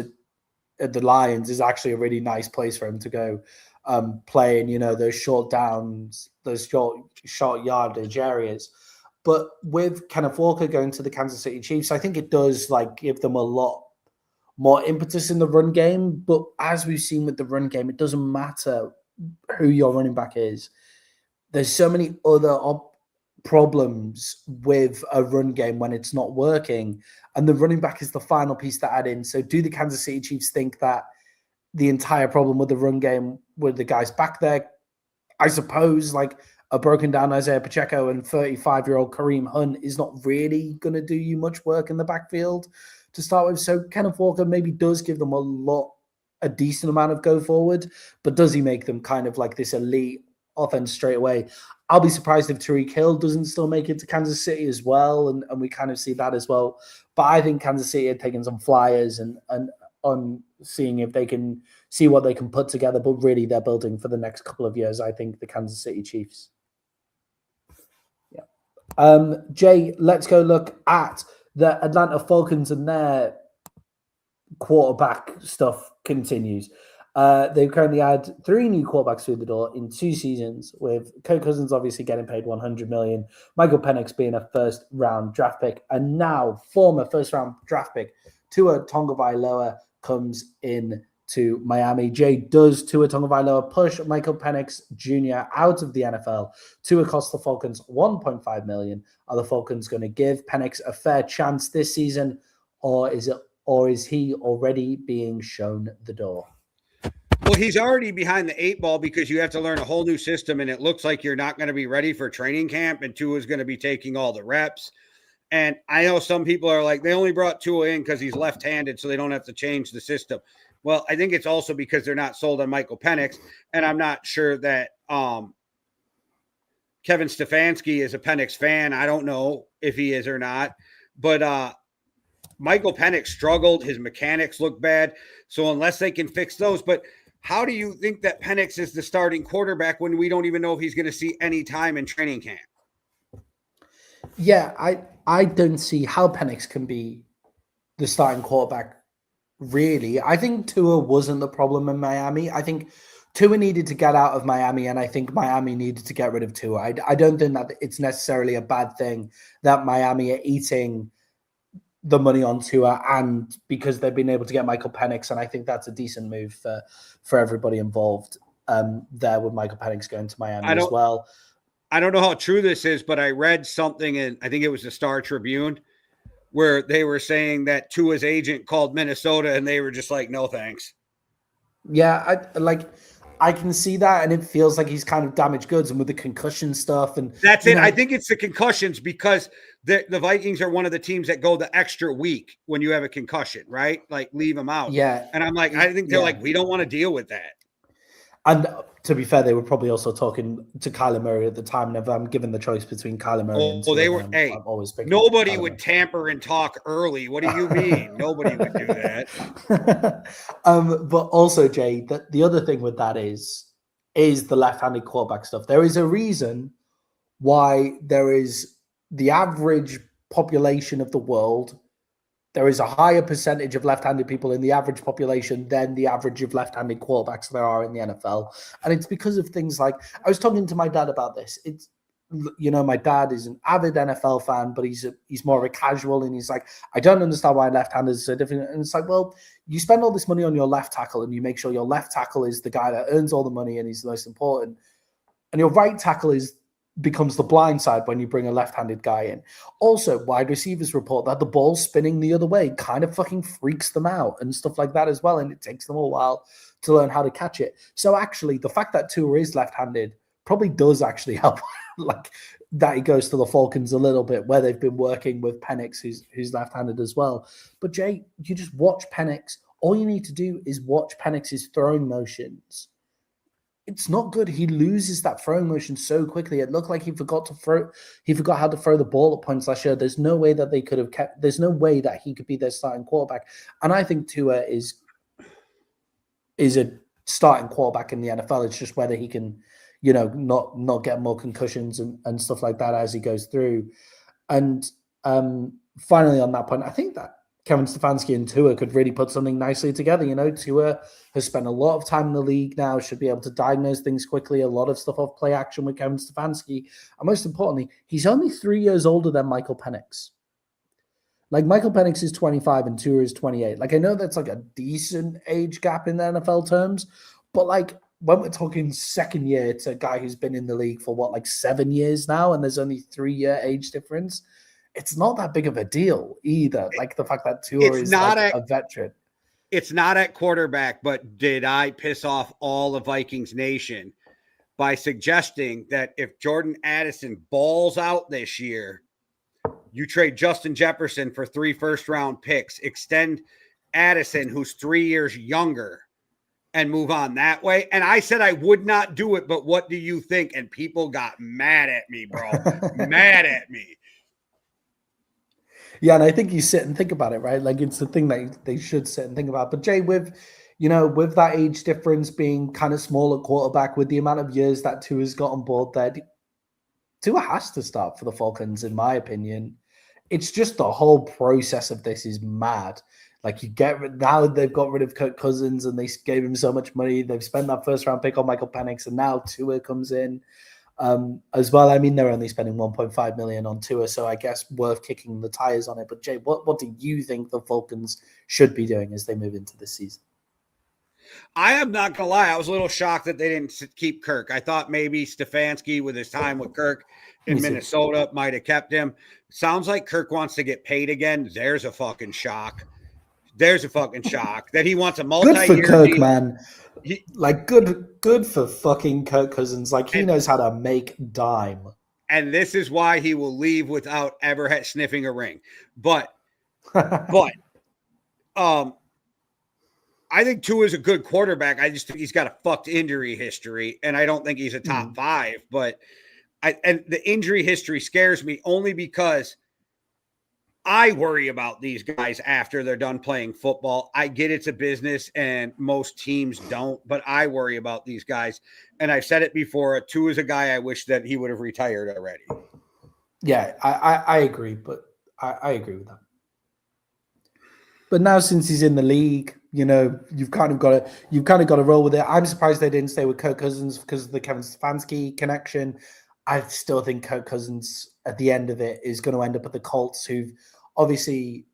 at the Lions is actually a really nice place for him to go playing, those short downs, those short yardage areas. But with Kenneth Walker going to the Kansas City Chiefs, I think it does give them a lot more impetus in the run game. But as we've seen with the run game, it doesn't matter who your running back is. There's so many other problems with a run game when it's not working. And the running back is the final piece to add in. So do the Kansas City Chiefs think that the entire problem with the run game with the guys back there? I suppose a broken down Isaiah Pacheco and 35-year-old Kareem Hunt is not really going to do you much work in the backfield to start with. So Kenneth Walker maybe does give them a decent amount of go forward, but does he make them kind of like this elite offense straight away? I'll be surprised if Tyreek Hill doesn't still make it to Kansas City as well. And we kind of see that as well. But I think Kansas City are taking some flyers and on seeing if they can see what they can put together. But really, they're building for the next couple of years, I think, the Kansas City Chiefs. Yeah. Jay, let's go look at the Atlanta Falcons and their quarterback stuff continues. They've currently had 3 new quarterbacks through the door in 2 seasons, with Kirk Cousins obviously getting paid $100 million, Michael Penix being a first-round draft pick, and now former first-round draft pick Tua Tagovailoa comes in to Miami. Jay, does Tua Tagovailoa push Michael Penix Jr. out of the NFL? Tua cost the Falcons $1.5 million. Are the Falcons going to give Penix a fair chance this season, or is he already being shown the door? Well, he's already behind the 8 ball because you have to learn a whole new system, and it looks like you're not going to be ready for training camp, and Tua is going to be taking all the reps. And I know some people are like, they only brought Tua in because he's left-handed, so they don't have to change the system. Well, I think it's also because they're not sold on Michael Penix, and I'm not sure that Kevin Stefanski is a Penix fan. I don't know if he is or not, but Michael Penix struggled. His mechanics look bad, so unless they can fix those. But how do you think that Penix is the starting quarterback when we don't even know if he's going to see any time in training camp? Yeah, I don't see how Penix can be the starting quarterback, really. I think Tua wasn't the problem in Miami. I think Tua needed to get out of Miami, and I think Miami needed to get rid of Tua. I don't think that it's necessarily a bad thing that Miami are eating the money on Tua, and because they've been able to get Michael Penix, and I think that's a decent move for everybody involved there with Michael Penix going to Miami as well. I don't know how true this is, but I read something in, I think it was the Star Tribune, where they were saying that Tua's agent called Minnesota and they were just like, no, thanks. Yeah, I can see that, and it feels like he's kind of damaged goods, and with the concussion stuff. And that's it. I think it's the concussions because the Vikings are one of the teams that go the extra week when you have a concussion, right? Like leave them out. Yeah. And I'm like, I think they're like, we don't want to deal with that. And to be fair, they were probably also talking to Kyler Murray at the time. And if I'm given the choice between Kyler Murray and they were. Hey, nobody would tamper and talk early. What do you mean? Nobody would do that. But also, Jay, the other thing with that is the left-handed quarterback stuff. There is a reason why there is the average population of the world there is a higher percentage of left-handed people in the average population than the average of left-handed quarterbacks there are in the NFL. And it's because of things like, I was talking to my dad about this. It's, my dad is an avid NFL fan, but he's more of a casual, and he's like, I don't understand why left-handers are so different. And it's like, well, you spend all this money on your left tackle, and you make sure your left tackle is the guy that earns all the money and he's the most important. And your right tackle becomes the blind side when you bring a left-handed guy in. Also, wide receivers report that the ball spinning the other way kind of fucking freaks them out and stuff like that as well, and it takes them a while to learn how to catch it. So actually, the fact that Tua is left-handed probably does actually help, like that he goes to the Falcons a little bit, where they've been working with Penix, who's left-handed as well. But Jay, you just watch Penix. All you need to do is watch Penix's throwing motions. It's not good. He loses that throwing motion so quickly. It looked like he forgot how to throw the ball at points last year. There's no way that there's no way that he could be their starting quarterback. And I think Tua is a starting quarterback in the NFL. It's just whether he can, not get more concussions and stuff like that as he goes through. And finally on that point, I think that Kevin Stefanski and Tua could really put something nicely together. Tua has spent a lot of time in the league now, should be able to diagnose things quickly, a lot of stuff off play action with Kevin Stefanski. And most importantly, he's only 3 years older than Michael Penix. Like, Michael Penix is 25 and Tua is 28. Like, I know that's like a decent age gap in the NFL terms, but like, when we're talking second year to a guy who's been in the league for 7 years now, and there's only 3 year age difference, it's not that big of a deal either. Like, the fact that Tua is not a veteran. It's not at quarterback, but did I piss off all of Vikings Nation by suggesting that if Jordan Addison balls out this year, you trade Justin Jefferson for 3 first-round picks, extend Addison, who's 3 years younger, and move on that way? And I said I would not do it, but what do you think? And people got mad at me, bro. Mad at me. Yeah, and I think you sit and think about it, right? Like, it's the thing that they should sit and think about. But Jay, with that age difference being kind of small at quarterback, with the amount of years that Tua's got on board there, Tua has to start for the Falcons, in my opinion. It's just the whole process of this is mad. Like, now they've got rid of Kirk Cousins and they gave him so much money. They've spent that first round pick on Michael Penix, and now Tua comes in. As well. I mean, they're only spending $1.5 million on Tua, so I guess worth kicking the tires on it. But Jay, what do you think the Falcons should be doing as they move into this season? I am not gonna lie, I was a little shocked that they didn't keep Kirk. I thought maybe Stefanski, with his time with Kirk in Minnesota, might have kept him. Sounds like Kirk wants to get paid again. There's a fucking shock. That he wants a multi-year good for Kirk, deal. Man. Good for fucking Kirk Cousins. Like, he knows how to make dime. And this is why he will leave without ever sniffing a ring. But I think Tua is a good quarterback. I just think he's got a fucked injury history, and I don't think he's a top 5. But and the injury history scares me only because I worry about these guys after they're done playing football. I get it's a business and most teams don't, but I worry about these guys. And I've said it before, Tua is a guy I wish that he would have retired already. Yeah, I agree, but I agree with that. But now, since he's in the league, you've kind of got to roll with it. I'm surprised they didn't stay with Kirk Cousins because of the Kevin Stefanski connection. I still think Kirk Cousins, at the end of it, is going to end up at the Colts, who've obviously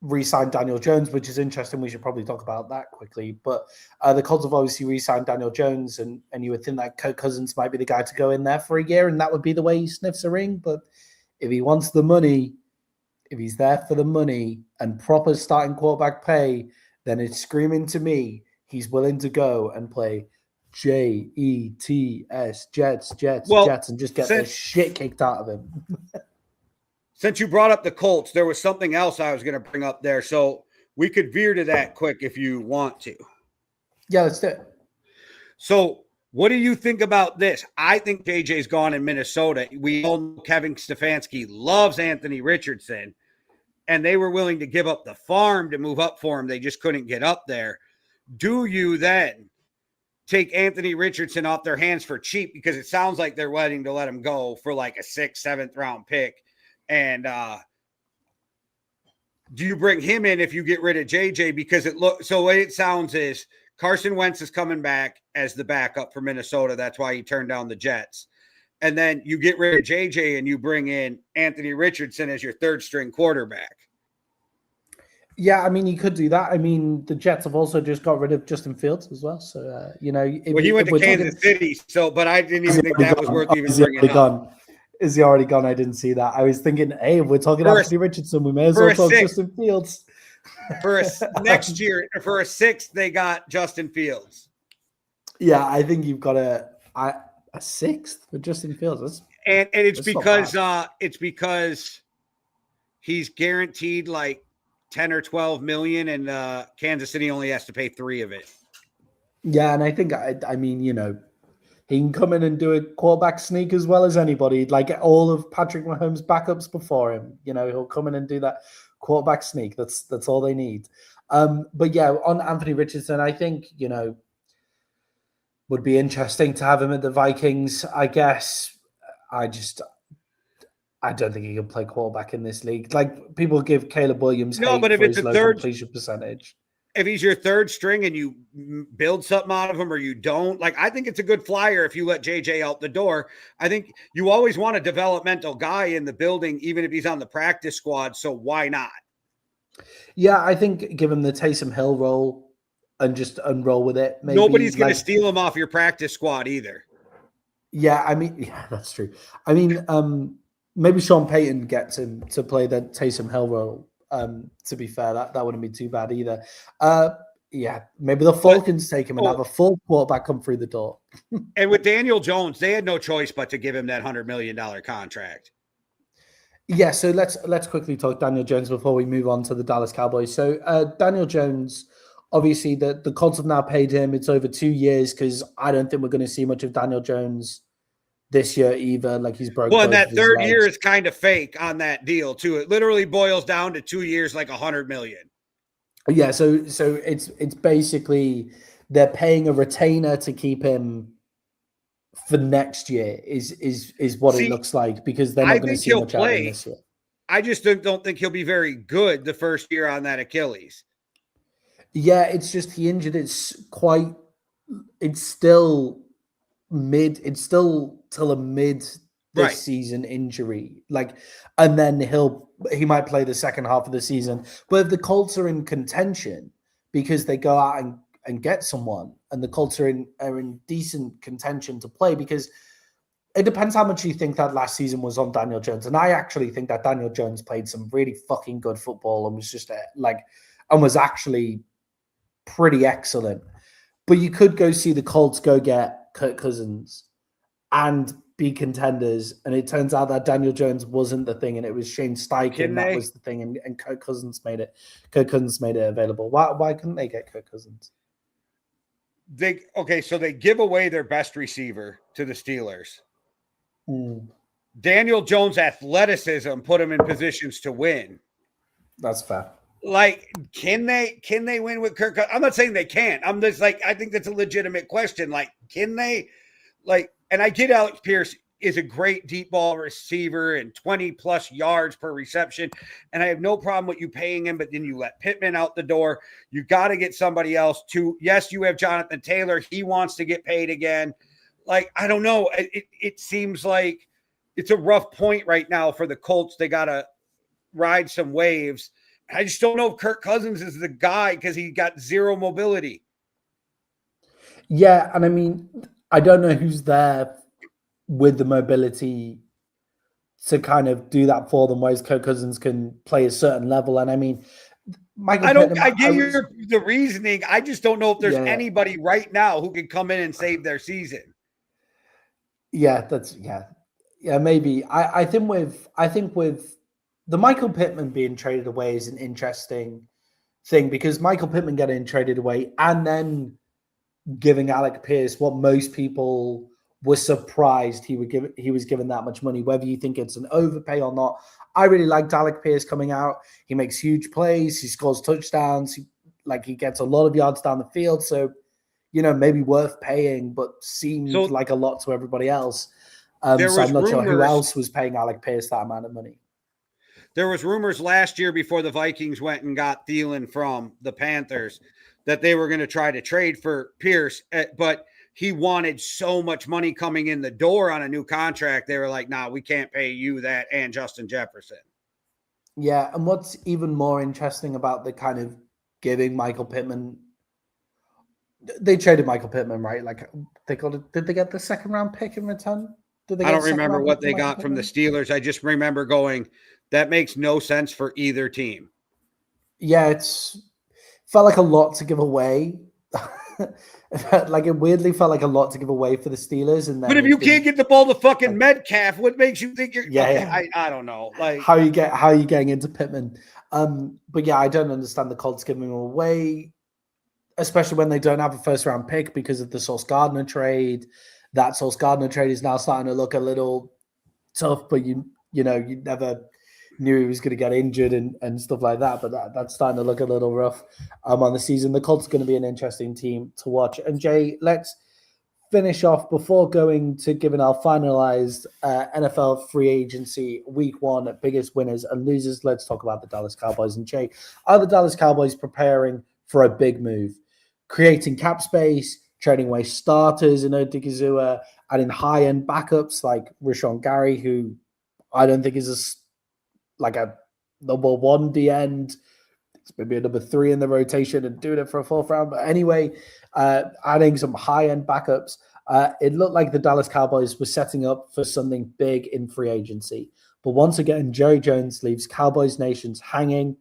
re-signed Daniel Jones, which is interesting. We should probably talk about that quickly. But the Colts have obviously re-signed Daniel Jones, and you would think that Kirk Cousins might be the guy to go in there for a year, and that would be the way he sniffs a ring. But if he wants the money, if he's there for the money and proper starting quarterback pay, then it's screaming to me he's willing to go and play Jets, Jets, and just get the shit kicked out of him. Since you brought up the Colts, there was something else I was going to bring up there. So we could veer to that quick if you want to. Yeah, let's do it. So what do you think about this? I think JJ's gone in Minnesota. We all know Kevin Stefanski loves Anthony Richardson, and they were willing to give up the farm to move up for him. They just couldn't get up there. Do you then take Anthony Richardson off their hands for cheap? Because it sounds like they're willing to let him go for like a 6th, 7th round pick. And Do you bring him in if you get rid of JJ? Because so what it sounds is Carson Wentz is coming back as the backup for Minnesota. That's why he turned down the Jets. And then you get rid of JJ and you bring in Anthony Richardson as your third string quarterback. Yeah, I mean, you could do that. I mean, the Jets have also just got rid of Justin Fields as well. So, he went to Kansas City. So, but I didn't even think that was worth even bringing up. Is he already gone? I didn't see that. I was thinking, hey, if we're talking Anthony Richardson, we may as well talk Justin Fields. Next year, for a sixth, they got Justin Fields. Yeah, I think you've got a sixth for Justin Fields. And it's because he's guaranteed like 10 or 12 million, and Kansas City only has to pay 3 of it. Yeah, and I think I mean, he can come in and do a quarterback sneak as well as anybody. Like all of Patrick Mahomes' backups before him, he'll come in and do that quarterback sneak. That's all they need. But yeah, on Anthony Richardson, I think would be interesting to have him at the Vikings. I guess I don't think he can play quarterback in this league. Like people give Caleb Williams but if it's a third completion percentage. If he's your third string and you build something out of him or you don't, like I think it's a good flyer if you let JJ out the door. I think you always want a developmental guy in the building, even if he's on the practice squad. So why not? Yeah, I think give him the Taysom Hill role and just unroll with it. Maybe, nobody's going to steal him off your practice squad either. Yeah, I mean, yeah, that's true. I mean, maybe Sean Payton gets him to play the Taysom Hill role. To be fair, that wouldn't be too bad either. Yeah, maybe the Falcons take him and have a full quarterback come through the door. And with Daniel Jones, they had no choice but to give him that $100 million contract. Yeah, so let's quickly talk Daniel Jones before we move on to the Dallas Cowboys. So Daniel Jones, obviously the Colts have now paid him. It's over 2 years because I don't think we're going to see much of Daniel Jones this year either. Like he's broke. Well, and that third year is kind of fake on that deal too. It literally boils down to 2 years, like $100 million. Yeah, so it's basically they're paying a retainer to keep him for next year is what it looks like because they're not going to see much out of him this year. I just don't think he'll be very good the first year on that Achilles. Yeah, it's just he injured. It's still till a mid this season injury. Like, and then he might play the second half of the season. But if the Colts are in contention because they go out and get someone, and the Colts are in decent contention to play, because it depends how much you think that last season was on Daniel Jones. And I actually think that Daniel Jones played some really fucking good football and was just and was actually pretty excellent. But you could go see the Colts go get Kirk Cousins and be contenders, and it turns out that Daniel Jones wasn't the thing, and it was Shane Steichen that was the thing, and Kirk Cousins made it available. Why couldn't they get Kirk Cousins? So they give away their best receiver to the Steelers. Mm. Daniel Jones' athleticism put him in positions to win. That's fair. Like, can they win with Kirk? I'm not saying they can't. I'm just like, I think that's a legitimate question. Like, can they? Like, and I get Alex Pierce is a great deep ball receiver and 20 plus yards per reception. And I have no problem with you paying him, but then you let Pittman out the door. You got to get somebody else to, yes, you have Jonathan Taylor. He wants to get paid again. Like, I don't know. It seems like it's a rough point right now for the Colts. They got to ride some waves. I just don't know if Kirk Cousins is the guy because he got zero mobility. Yeah. And I mean, I don't know who's there with the mobility to kind of do that for them, whereas Kirk Cousins can play a certain level. And I mean, I give you the reasoning. I just don't know if there's anybody right now who can come in and save their season. Yeah, maybe. I think with the Michael Pittman being traded away is an interesting thing, because Michael Pittman getting traded away and then giving Alec Pierce what most people were surprised he was given that much money, whether you think it's an overpay or not. I really liked Alec Pierce coming out. He makes huge plays. He scores touchdowns. He gets a lot of yards down the field. So, maybe worth paying, but seemed like a lot to everybody else. So I'm not sure who else was paying Alec Pierce that amount of money. There was rumors last year before the Vikings went and got Thielen from the Panthers that they were going to try to trade for Pierce, but he wanted so much money coming in the door on a new contract. They were like, nah, we can't pay you that and Justin Jefferson. Yeah, and what's even more interesting about the kind of giving Michael Pittman, they traded Michael Pittman, right? Like did they get the second round pick in return? I don't remember what they got from the Steelers. I just remember going, that makes no sense for either team. Yeah, felt like a lot to give away. Like it weirdly felt like a lot to give away for the Steelers. And then but if you can't get the ball to fucking Metcalf, what makes you think you're? Yeah. I don't know. Like how are you getting into Pittman? But yeah, I don't understand the Colts giving him away, especially when they don't have a first round pick because of the Sauce Gardner trade. That Sauce Gardner trade is now starting to look a little tough, but you never knew he was going to get injured and stuff like that. But that's starting to look a little rough on the season. The Colts are going to be an interesting team to watch. And Jay, let's finish off before going to giving our finalized NFL free agency week 1 biggest winners and losers. Let's talk about the Dallas Cowboys. And Jay, are the Dallas Cowboys preparing for a big move, creating cap space, trading away starters in Odigizua, adding high-end backups like Rashawn Gary, who I don't think is like a number 1 D end. It's maybe a number 3 in the rotation and doing it for a 4th round. But anyway, adding some high-end backups. It looked like the Dallas Cowboys were setting up for something big in free agency. But once again, Jerry Jones leaves Cowboys Nations hanging.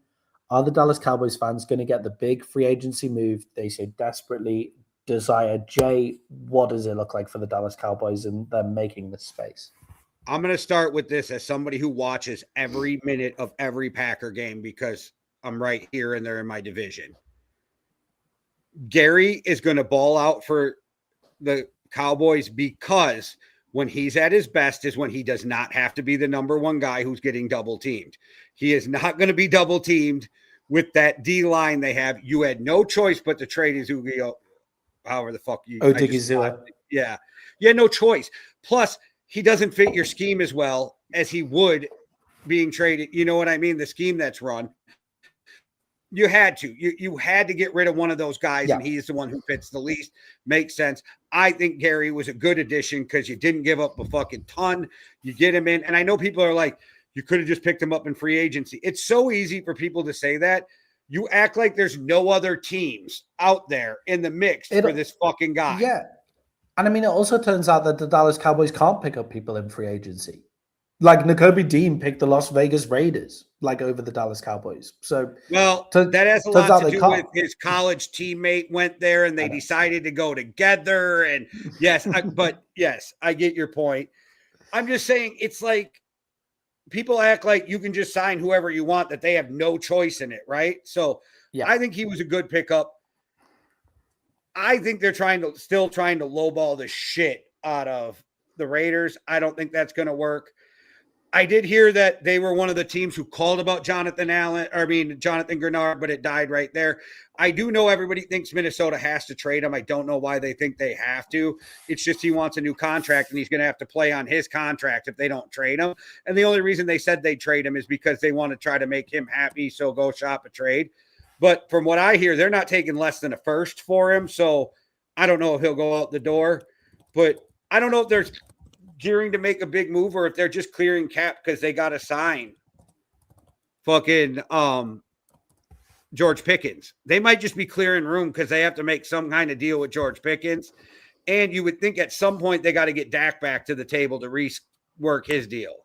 Are the Dallas Cowboys fans going to get the big free agency move they so desperately desire? Jay, what does it look like for the Dallas Cowboys and them making this space? I'm going to start with this as somebody who watches every minute of every Packer game because I'm right here and they're in my division. Gary is going to ball out for the Cowboys because when he's at his best is when he does not have to be the number 1 guy who's getting double teamed. He is not going to be double teamed with that D line they have. You had no choice but to trade Izugio, however the fuck you. Yeah. You had no choice. Plus, he doesn't fit your scheme as well as he would being traded. You know what I mean? The scheme that's run. You had to. You had to get rid of one of those guys, and he's the one who fits the least. Makes sense. I think Gary was a good addition because you didn't give up a fucking ton. You get him in. And I know people are like, you could have just picked him up in free agency. It's so easy for people to say that. You act like there's no other teams out there in the mix for this fucking guy. Yeah. And I mean, it also turns out that the Dallas Cowboys can't pick up people in free agency. Like Nakobe Dean picked the Las Vegas Raiders, like over the Dallas Cowboys. So, that has a lot to do with his college teammate went there and they decided to go together. And yes, I get your point. I'm just saying it's like people act like you can just sign whoever you want, that they have no choice in it, right? So I think he was a good pickup. I think they're still trying to lowball the shit out of the Raiders. I don't think that's going to work. I did hear that they were one of the teams who called about Jonathan Grenard, but it died right there. I do know everybody thinks Minnesota has to trade him. I don't know why they think they have to. It's just he wants a new contract, and he's going to have to play on his contract if they don't trade him. And the only reason they said they'd trade him is because they want to try to make him happy, so go shop a trade. But from what I hear, they're not taking less than a first for him, so I don't know if he'll go out the door. But I don't know if there's gearing to make a big move or if they're just clearing cap because they got to sign fucking George Pickens. They might just be clearing room because they have to make some kind of deal with George Pickens. And you would think at some point they got to get Dak back to the table to rework his deal.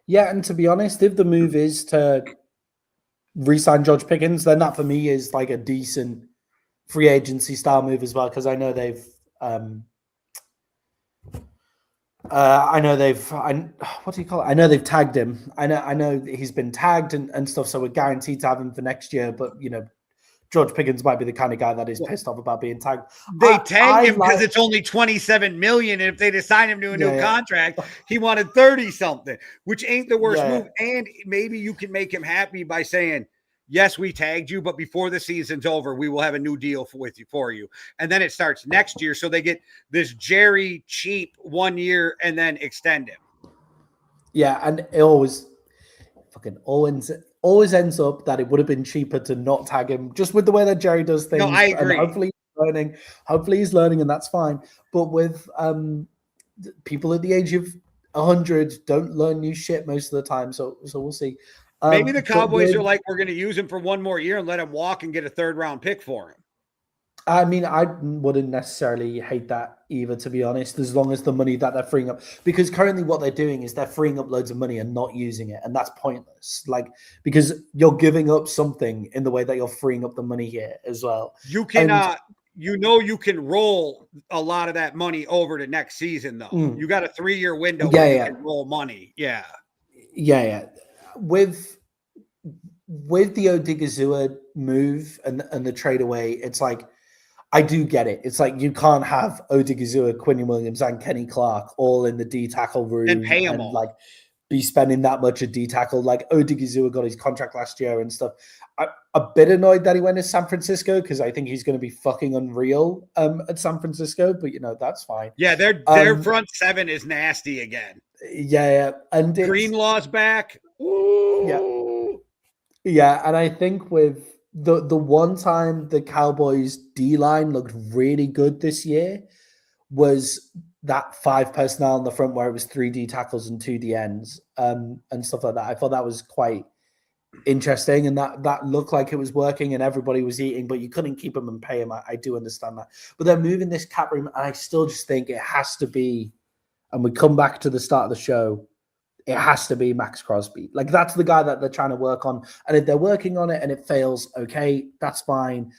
Yeah, and to be honest, if the move is to re-sign George Pickens, then that for me is like a decent free agency style move as well, because I know they've what do you call it? I know they've tagged him. I know he's been tagged and stuff, so we're guaranteed to have him for next year. But George Pickens might be the kind of guy that is pissed off about being tagged. They tagged him because it's only $27 million, and if they assign him to a new contract, he wanted 30 something, which ain't the worst move. And maybe you can make him happy by saying, yes, we tagged you, but before the season's over, we will have a new deal for you. And then it starts next year. So they get this Jerry cheap 1 year and then extend him. Yeah. And it always fucking always ends up that it would have been cheaper to not tag him, just with the way that Jerry does things. No, I agree. And hopefully he's learning, and that's fine. But with people at the age of 100 don't learn new shit most of the time, so we'll see. Maybe the Cowboys are like, we're going to use him for one more year and let him walk and get a 3rd-round pick for him. I mean, I wouldn't necessarily hate that either, to be honest, as long as the money that they're freeing up, because currently what they're doing is they're freeing up loads of money and not using it, and that's pointless. Like, because you're giving up something in the way that you're freeing up the money here as well. You cannot, you can roll a lot of that money over to next season, though. You got a 3-year window where you can roll money. Yeah. With the Odigizua move and the trade away, it's like, I do get it. It's like you can't have Odigizua, Quinton Williams, and Kenny Clark all in the D tackle room and pay them all. Like be spending that much at D tackle. Like Odigizua got his contract last year and stuff. I'm a bit annoyed that he went to San Francisco because I think he's going to be fucking unreal at San Francisco. But that's fine. Yeah, their front 7 is nasty again. Yeah, and Greenlaw's back. Ooh. Yeah, and I think with the one time the Cowboys D-line looked really good this year was that 5 personnel in the front where it was 3 D tackles and 2 D ends and stuff like that. I thought that was quite interesting, and that looked like it was working and everybody was eating, but you couldn't keep them and pay them. I do understand that. But they're moving this cap room, and I still just think it has to be, and we come back to the start of the show, it has to be Max Crosby. Like, that's the guy that they're trying to work on. And if they're working on it and it fails, okay, that's fine.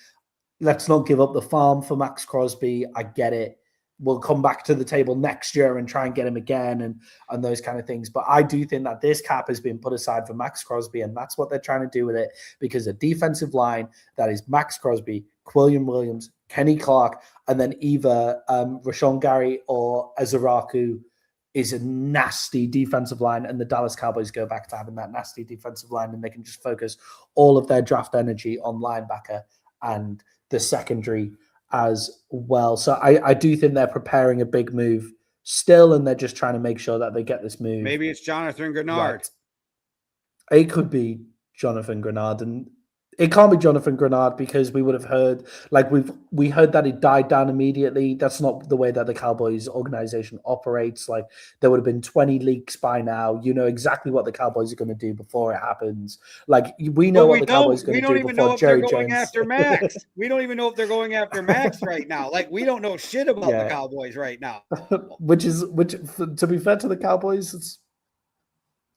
Let's not give up the farm for Max Crosby. I get it. We'll come back to the table next year and try and get him again and those kind of things. But I do think that this cap has been put aside for Max Crosby, and that's what they're trying to do with it, because a defensive line that is Max Crosby, Quillian Williams, Kenny Clark, and then either Rashawn Gary or Azaraku is a nasty defensive line, and the Dallas Cowboys go back to having that nasty defensive line, and they can just focus all of their draft energy on linebacker and the secondary as well. So I do think they're preparing a big move still, and they're just trying to make sure that they get this move. Maybe it's Jonathan Grenard. Right. It could be Jonathan Grenard, and it can't be Jonathan Grenard because we would have heard, like we heard that it died down immediately. That's not the way that the Cowboys organization operates. Like, there would have been 20 leaks by now. You know exactly what the Cowboys are going to do before it happens. Like, we know what the Cowboys are going to do before Jerry Jones. We don't even know if they're going after Max. We don't even know if they're going after Max right now. Like, we don't know shit about the Cowboys right now. which to be fair to the Cowboys, it's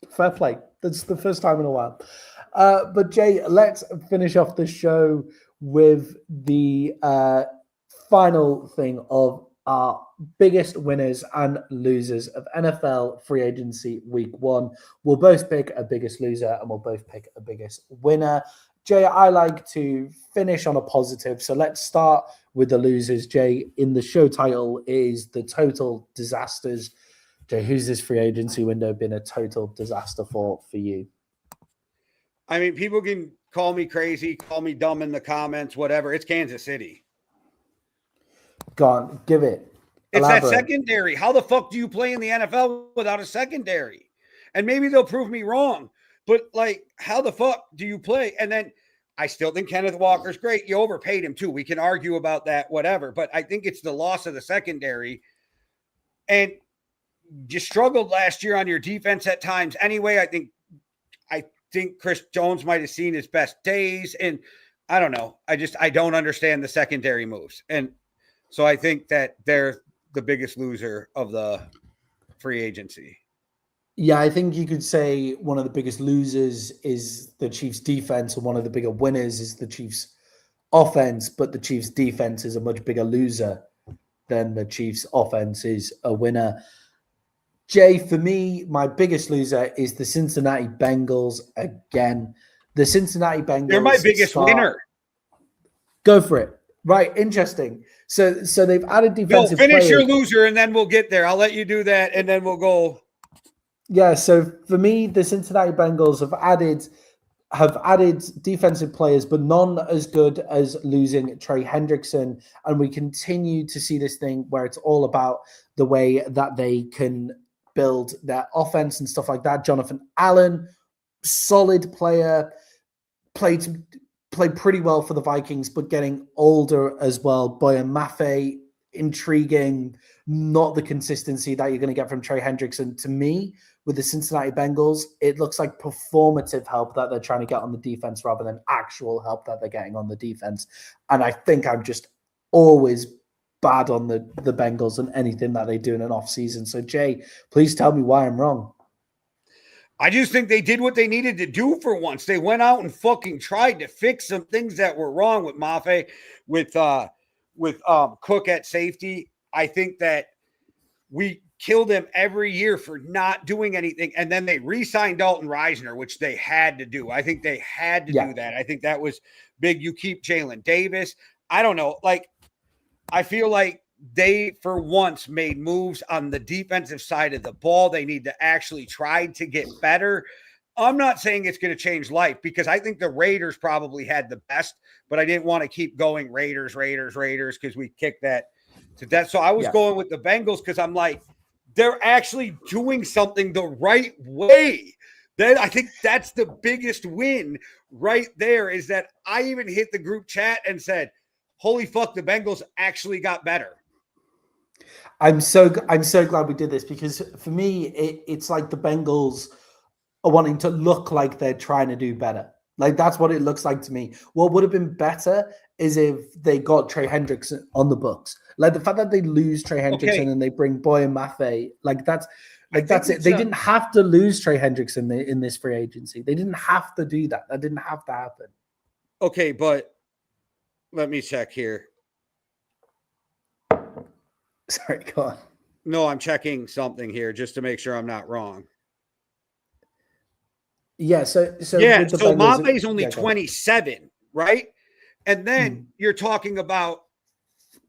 fair play. That's the first time in a while. But Jay, let's finish off the show with the final thing of our biggest winners and losers of NFL free agency week 1. We'll both pick a biggest loser and we'll both pick a biggest winner. Jay, I like to finish on a positive, so let's start with the losers. Jay, in the show title is the total disasters. Jay, who's this free agency window been a total disaster for you? I mean, people can call me crazy, call me dumb in the comments, whatever. It's Kansas City. Go on, give it. It's that secondary. How the fuck do you play in the NFL without a secondary? And maybe they'll prove me wrong, but like, how the fuck do you play? And then I still think Kenneth Walker's great. You overpaid him too. We can argue about that, whatever. But I think it's the loss of the secondary. And you struggled last year on your defense at times. Anyway, I think Chris Jones might have seen his best days, and I don't know. I don't understand the secondary moves. And so I think that they're the biggest loser of the free agency. Yeah, I think you could say one of the biggest losers is the Chiefs defense, and one of the bigger winners is the Chiefs offense, but the Chiefs defense is a much bigger loser than the Chiefs offense is a winner. Jay, for me, my biggest loser is the Cincinnati Bengals again. The Cincinnati Bengals. They're my biggest winner. Go for it. Right. Interesting. So they've added defensive players. Finish your loser and then we'll get there. I'll let you do that and then we'll go. Yeah. So for me, the Cincinnati Bengals have added defensive players, but none as good as losing Trey Hendrickson. And we continue to see this thing where it's all about the way that they can build their offense and stuff like that. Jonathan Allen, solid player, played pretty well for the Vikings, but getting older as well. Boyan Mafe, intriguing, not the consistency that you're going to get from Trey Hendrickson. To me, with the Cincinnati Bengals, it looks like performative help that they're trying to get on the defense rather than actual help that they're getting on the defense. And I think I'm just always bad on the Bengals and anything that they do in an offseason. So, Jay, please tell me why I'm wrong. I just think they did what they needed to do for once. They went out and fucking tried to fix some things that were wrong with Mafe, with Cook at safety. I think that we kill them every year for not doing anything. And then they re-signed Dalton Reisner, which they had to do. I think they had to do that. I think that was big. You keep Jalen Davis. I don't know. Like, I feel like they, for once, made moves on the defensive side of the ball. They need to actually try to get better. I'm not saying it's going to change life because I think the Raiders probably had the best, but I didn't want to keep going Raiders, because we kicked that to death. So I was going with the Bengals because I'm like, they're actually doing something the right way. Then I think that's the biggest win right there, is that I even hit the group chat and said, holy fuck, the Bengals actually got better. I'm so glad we did this because for me, it's like the Bengals are wanting to look like they're trying to do better. Like, that's what it looks like to me. What would have been better is if they got Trey Hendrickson on the books. Like, the fact that they lose Trey Hendrickson and they bring Boyan Mafe, that's it. They didn't have to lose Trey Hendrickson in this free agency. They didn't have to do that. That didn't have to happen. Okay, but let me check here. Sorry, go on. No, I'm checking something here just to make sure I'm not wrong. Yeah, so Mafe's only 27, right? And then you're talking about,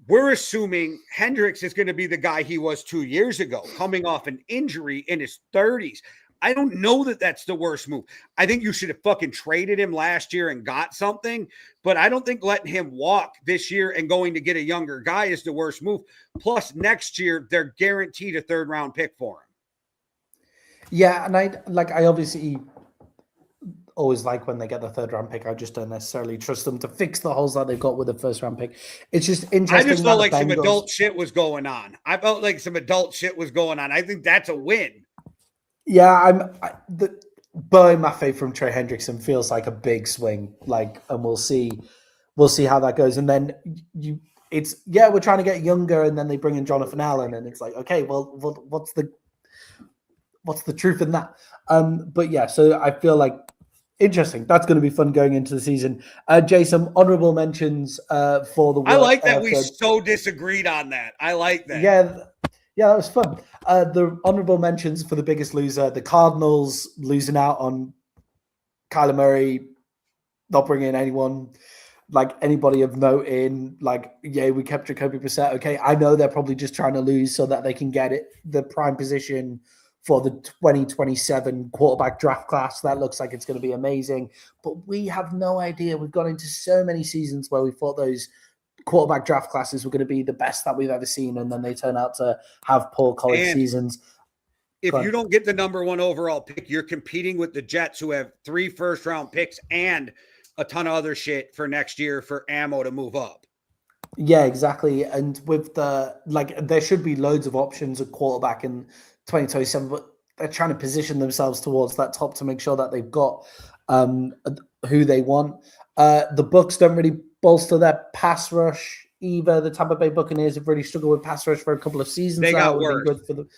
we're assuming Hendricks is going to be the guy he was 2 years ago, coming off an injury in his 30s. I don't know that that's the worst move. I think you should have fucking traded him last year and got something, but I don't think letting him walk this year and going to get a younger guy is the worst move. Plus, next year, they're guaranteed a third-round pick for him. Yeah, and I obviously always like when they get the third-round pick. I just don't necessarily trust them to fix the holes that they've got with the first-round pick. It's just interesting. I just felt like some adult shit was going on. I think that's a win. Yeah, the Boyan Mafe from Trey Hendrickson feels like a big swing, and we'll see how that goes. And then we're trying to get younger, and then they bring in Jonathan Allen, and it's like, okay, well, what's the truth in that? But yeah, so I feel like interesting. That's going to be fun going into the season. Jay, some honorable mentions for the. I like that we so disagreed on that. I like that. Yeah, that was fun. The honorable mentions for the biggest loser, the Cardinals losing out on Kyler Murray, not bringing anyone, anybody of note in. We kept Jacoby Brissett. Okay, I know they're probably just trying to lose so that they can get the prime position for the 2027 quarterback draft class. That looks like it's going to be amazing. But we have no idea. We've gone into so many seasons where we thought those quarterback draft classes were going to be the best that we've ever seen, and then they turn out to have poor college seasons. If you don't get the number 1 overall pick, you're competing with the Jets, who have 3 first-round picks and a ton of other shit for next year for ammo to move up. Yeah, exactly. And with there should be loads of options at quarterback in 2027, but they're trying to position themselves towards that top to make sure that they've got who they want. The Bucs don't really bolster their pass rush either. The Tampa Bay Buccaneers have really struggled with pass rush for a couple of seasons. They got worse. Good for them.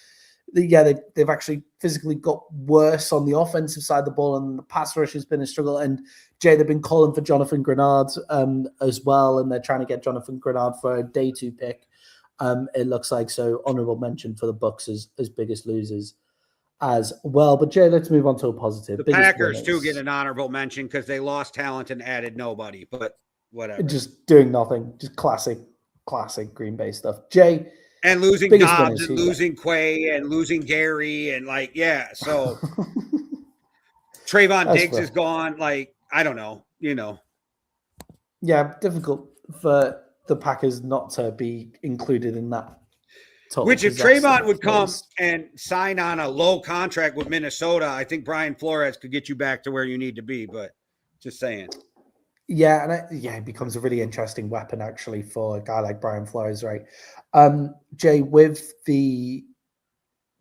They've actually physically got worse on the offensive side of the ball, and the pass rush has been a struggle. And Jay, they've been calling for Jonathan Grenard as well, and they're trying to get Jonathan Grenard for a day 2 pick. It looks like, so honorable mention for the Bucs as biggest losers as well. But Jay, let's move on to a positive. The Packers too get an honorable mention because they lost talent and added nobody, but whatever. Just doing nothing. Just classic Green Bay stuff. Jay. And losing Dobbs and losing Quay and losing Gary and so Trayvon Diggs is gone. I don't know, Yeah, difficult for the Packers not to be included in that. Which if Trayvon would come and sign on a low contract with Minnesota, I think Brian Flores could get you back to where you need to be. But just saying. Yeah, and it becomes a really interesting weapon actually for a guy like Brian Flores, right? Jay, with the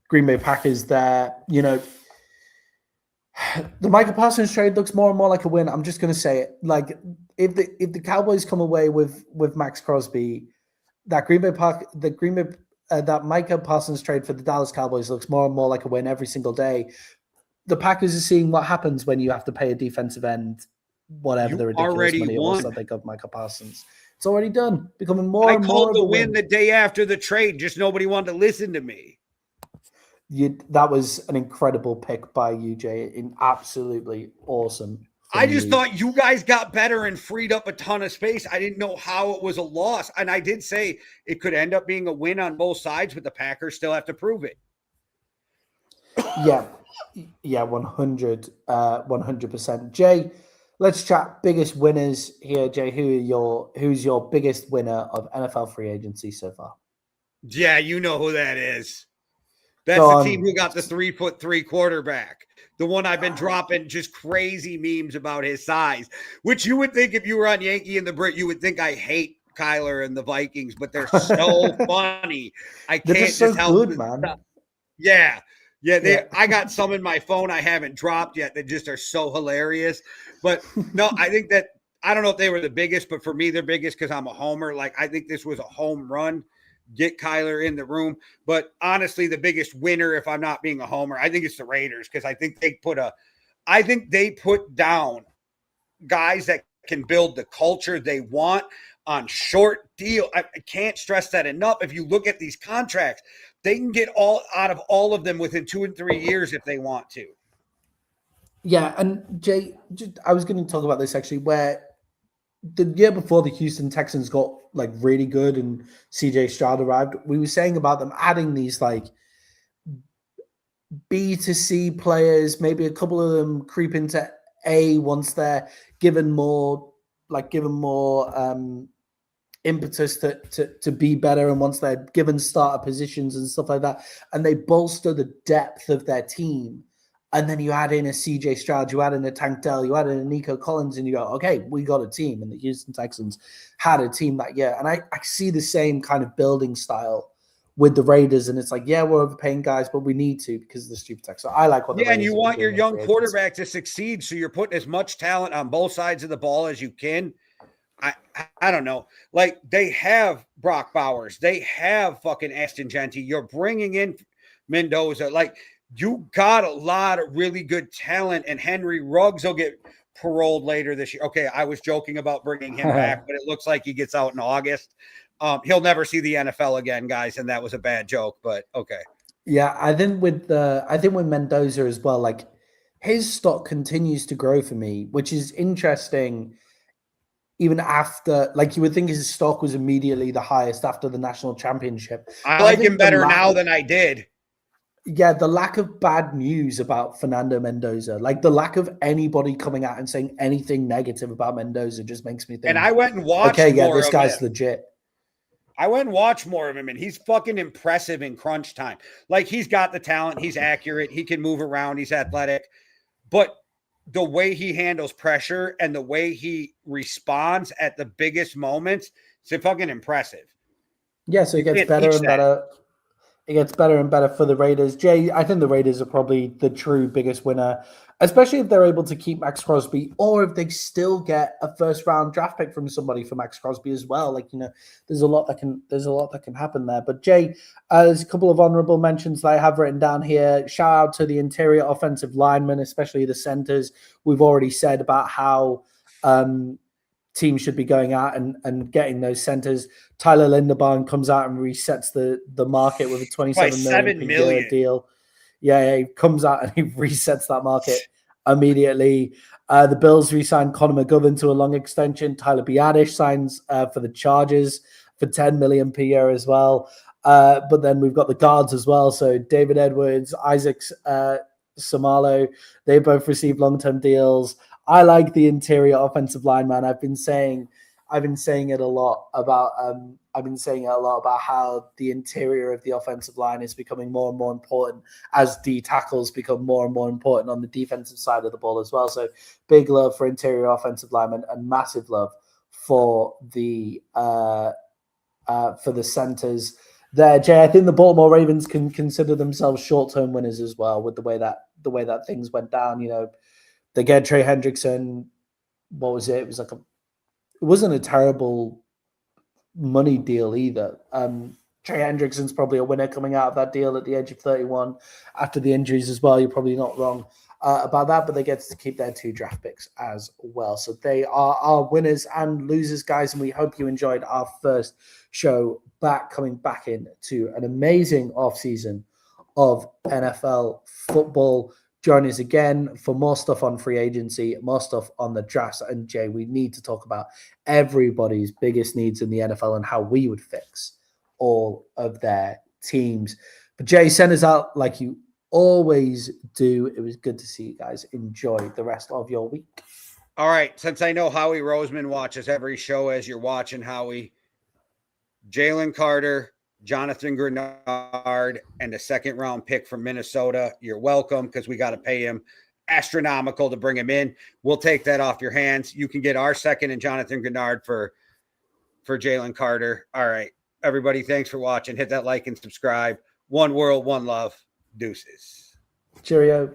Green Bay Packers there, the Micah Parsons trade looks more and more like a win. I'm just going to say it. Like, if the Cowboys come away with Max Crosby, that that Micah Parsons trade for the Dallas Cowboys looks more and more like a win every single day. The Packers are seeing what happens when you have to pay a defensive end, whatever the ridiculous money it was that they got Micah Parsons. It's already done, becoming more and more. I called the win the day after the trade, just nobody wanted to listen to me. That was an incredible pick by you, Jay. Absolutely awesome. I just thought you guys got better and freed up a ton of space. I didn't know how it was a loss. And I did say it could end up being a win on both sides, but the Packers still have to prove it. Yeah, 100%. Jay, let's chat biggest winners here. Jay, who's your biggest winner of NFL free agency so far? Yeah, you know who that is. That's the team who got the 3'3" quarterback. The one I've been dropping just crazy memes about his size, which you would think if you were on Yankee and the Brit, you would think I hate Kyler and the Vikings, but they're so funny. They're just so good, man. Yeah. I got some in my phone I haven't dropped yet that just are so hilarious. But no, I think that I don't know if they were the biggest, but for me, they're biggest because I'm a homer. Like, I think this was a home run. Get Kyler in the room. But honestly, the biggest winner, if I'm not being a homer, I think it's the Raiders, because I think they put down guys that can build the culture they want on short deal. I can't stress that enough. If you look at these contracts, they can get all out of all of them within 2 and 3 years if they want to. Yeah, and Jay, I was going to talk about this actually, where the year before the Houston Texans got like really good and CJ Stroud arrived, we were saying about them adding these like B to C players, maybe a couple of them creep into A once they're given more impetus to be better, and once they're given starter positions and stuff like that, and they bolster the depth of their team. And then you add in a CJ Stroud, you add in a Tank Dell, you add in a Nico Collins, and you go, okay, we got a team. And the Houston Texans had a team that year. And I see the same kind of building style with the Raiders. And it's like, yeah, we're overpaying guys, but we need to because of the stupid tax. So I like what the Raiders and you want your young quarterback to succeed. So you're putting as much talent on both sides of the ball as you can. I don't know. Like, they have Brock Bowers. They have fucking Aston Genty. You're bringing in Mendoza. Like, you got a lot of really good talent, and Henry Ruggs will get paroled later this year. Okay, I was joking about bringing him back, but it looks like he gets out in August. He'll never see the NFL again, guys, and that was a bad joke, but okay. Yeah, I think with Mendoza as well, like, his stock continues to grow for me, which is interesting. Even after, like, you would think his stock was immediately the highest after the national championship. I like him better now than I did. Yeah, the lack of bad news about Fernando Mendoza, like the lack of anybody coming out and saying anything negative about Mendoza, just makes me think. And I went and watched. Okay, yeah, this guy's legit. I went and watched more of him, and he's fucking impressive in crunch time. Like, he's got the talent, he's accurate, he can move around, he's athletic, but the way he handles pressure and the way he responds at the biggest moments, it's fucking impressive. Yeah, so it gets better and better. It gets better and better for the Raiders. Jay, I think the Raiders are probably the true biggest winner, especially if they're able to keep Max Crosby, or if they still get a first-round draft pick from somebody for Max Crosby as well. Like, there's a lot that can happen there. But Jay, there's a couple of honorable mentions that I have written down here. Shout out to the interior offensive linemen, especially the centers. We've already said about how teams should be going out and getting those centers. Tyler Linderbaum comes out and resets the market with a $27 million per year deal. Yeah, he comes out and he resets that market immediately. The Bills re-signed Connor McGovern to a long extension. Tyler Biadasz signs for the Chargers for $10 million per year as well. But then we've got the guards as well. So David Edwards, Isaac Samalo, they both received long-term deals. I like the interior offensive line, man. I've been saying it a lot about I've been saying a lot about how the interior of the offensive line is becoming more and more important as D tackles become more and more important on the defensive side of the ball as well. So big love for interior offensive linemen and massive love for the centers there. Jay, I think the Baltimore Ravens can consider themselves short-term winners as well with the way that things went down. You know, they get Trey Hendrickson. What was it? It was like it wasn't a terrible money deal either. Trey Hendrickson's probably a winner coming out of that deal at the age of 31 after the injuries as well. You're probably not wrong about that, but they get to keep their 2 draft picks as well. So they are our winners and losers, guys, and we hope you enjoyed our first show back, coming back into an amazing offseason of NFL football. Join us again for more stuff on free agency, more stuff on the drafts. And Jay, we need to talk about everybody's biggest needs in the NFL and how we would fix all of their teams. But Jay, send us out like you always do. It was good to see you guys. Enjoy the rest of your week. All right. Since I know Howie Roseman watches every show as you're watching, Howie, Jalen Carter, Jonathan Grenard, and the second-round pick from Minnesota. You're welcome, because we got to pay him astronomical to bring him in. We'll take that off your hands. You can get our second and Jonathan Grenard for Jalen Carter. All right. Everybody, thanks for watching. Hit that like and subscribe. One world, one love. Deuces. Cheerio.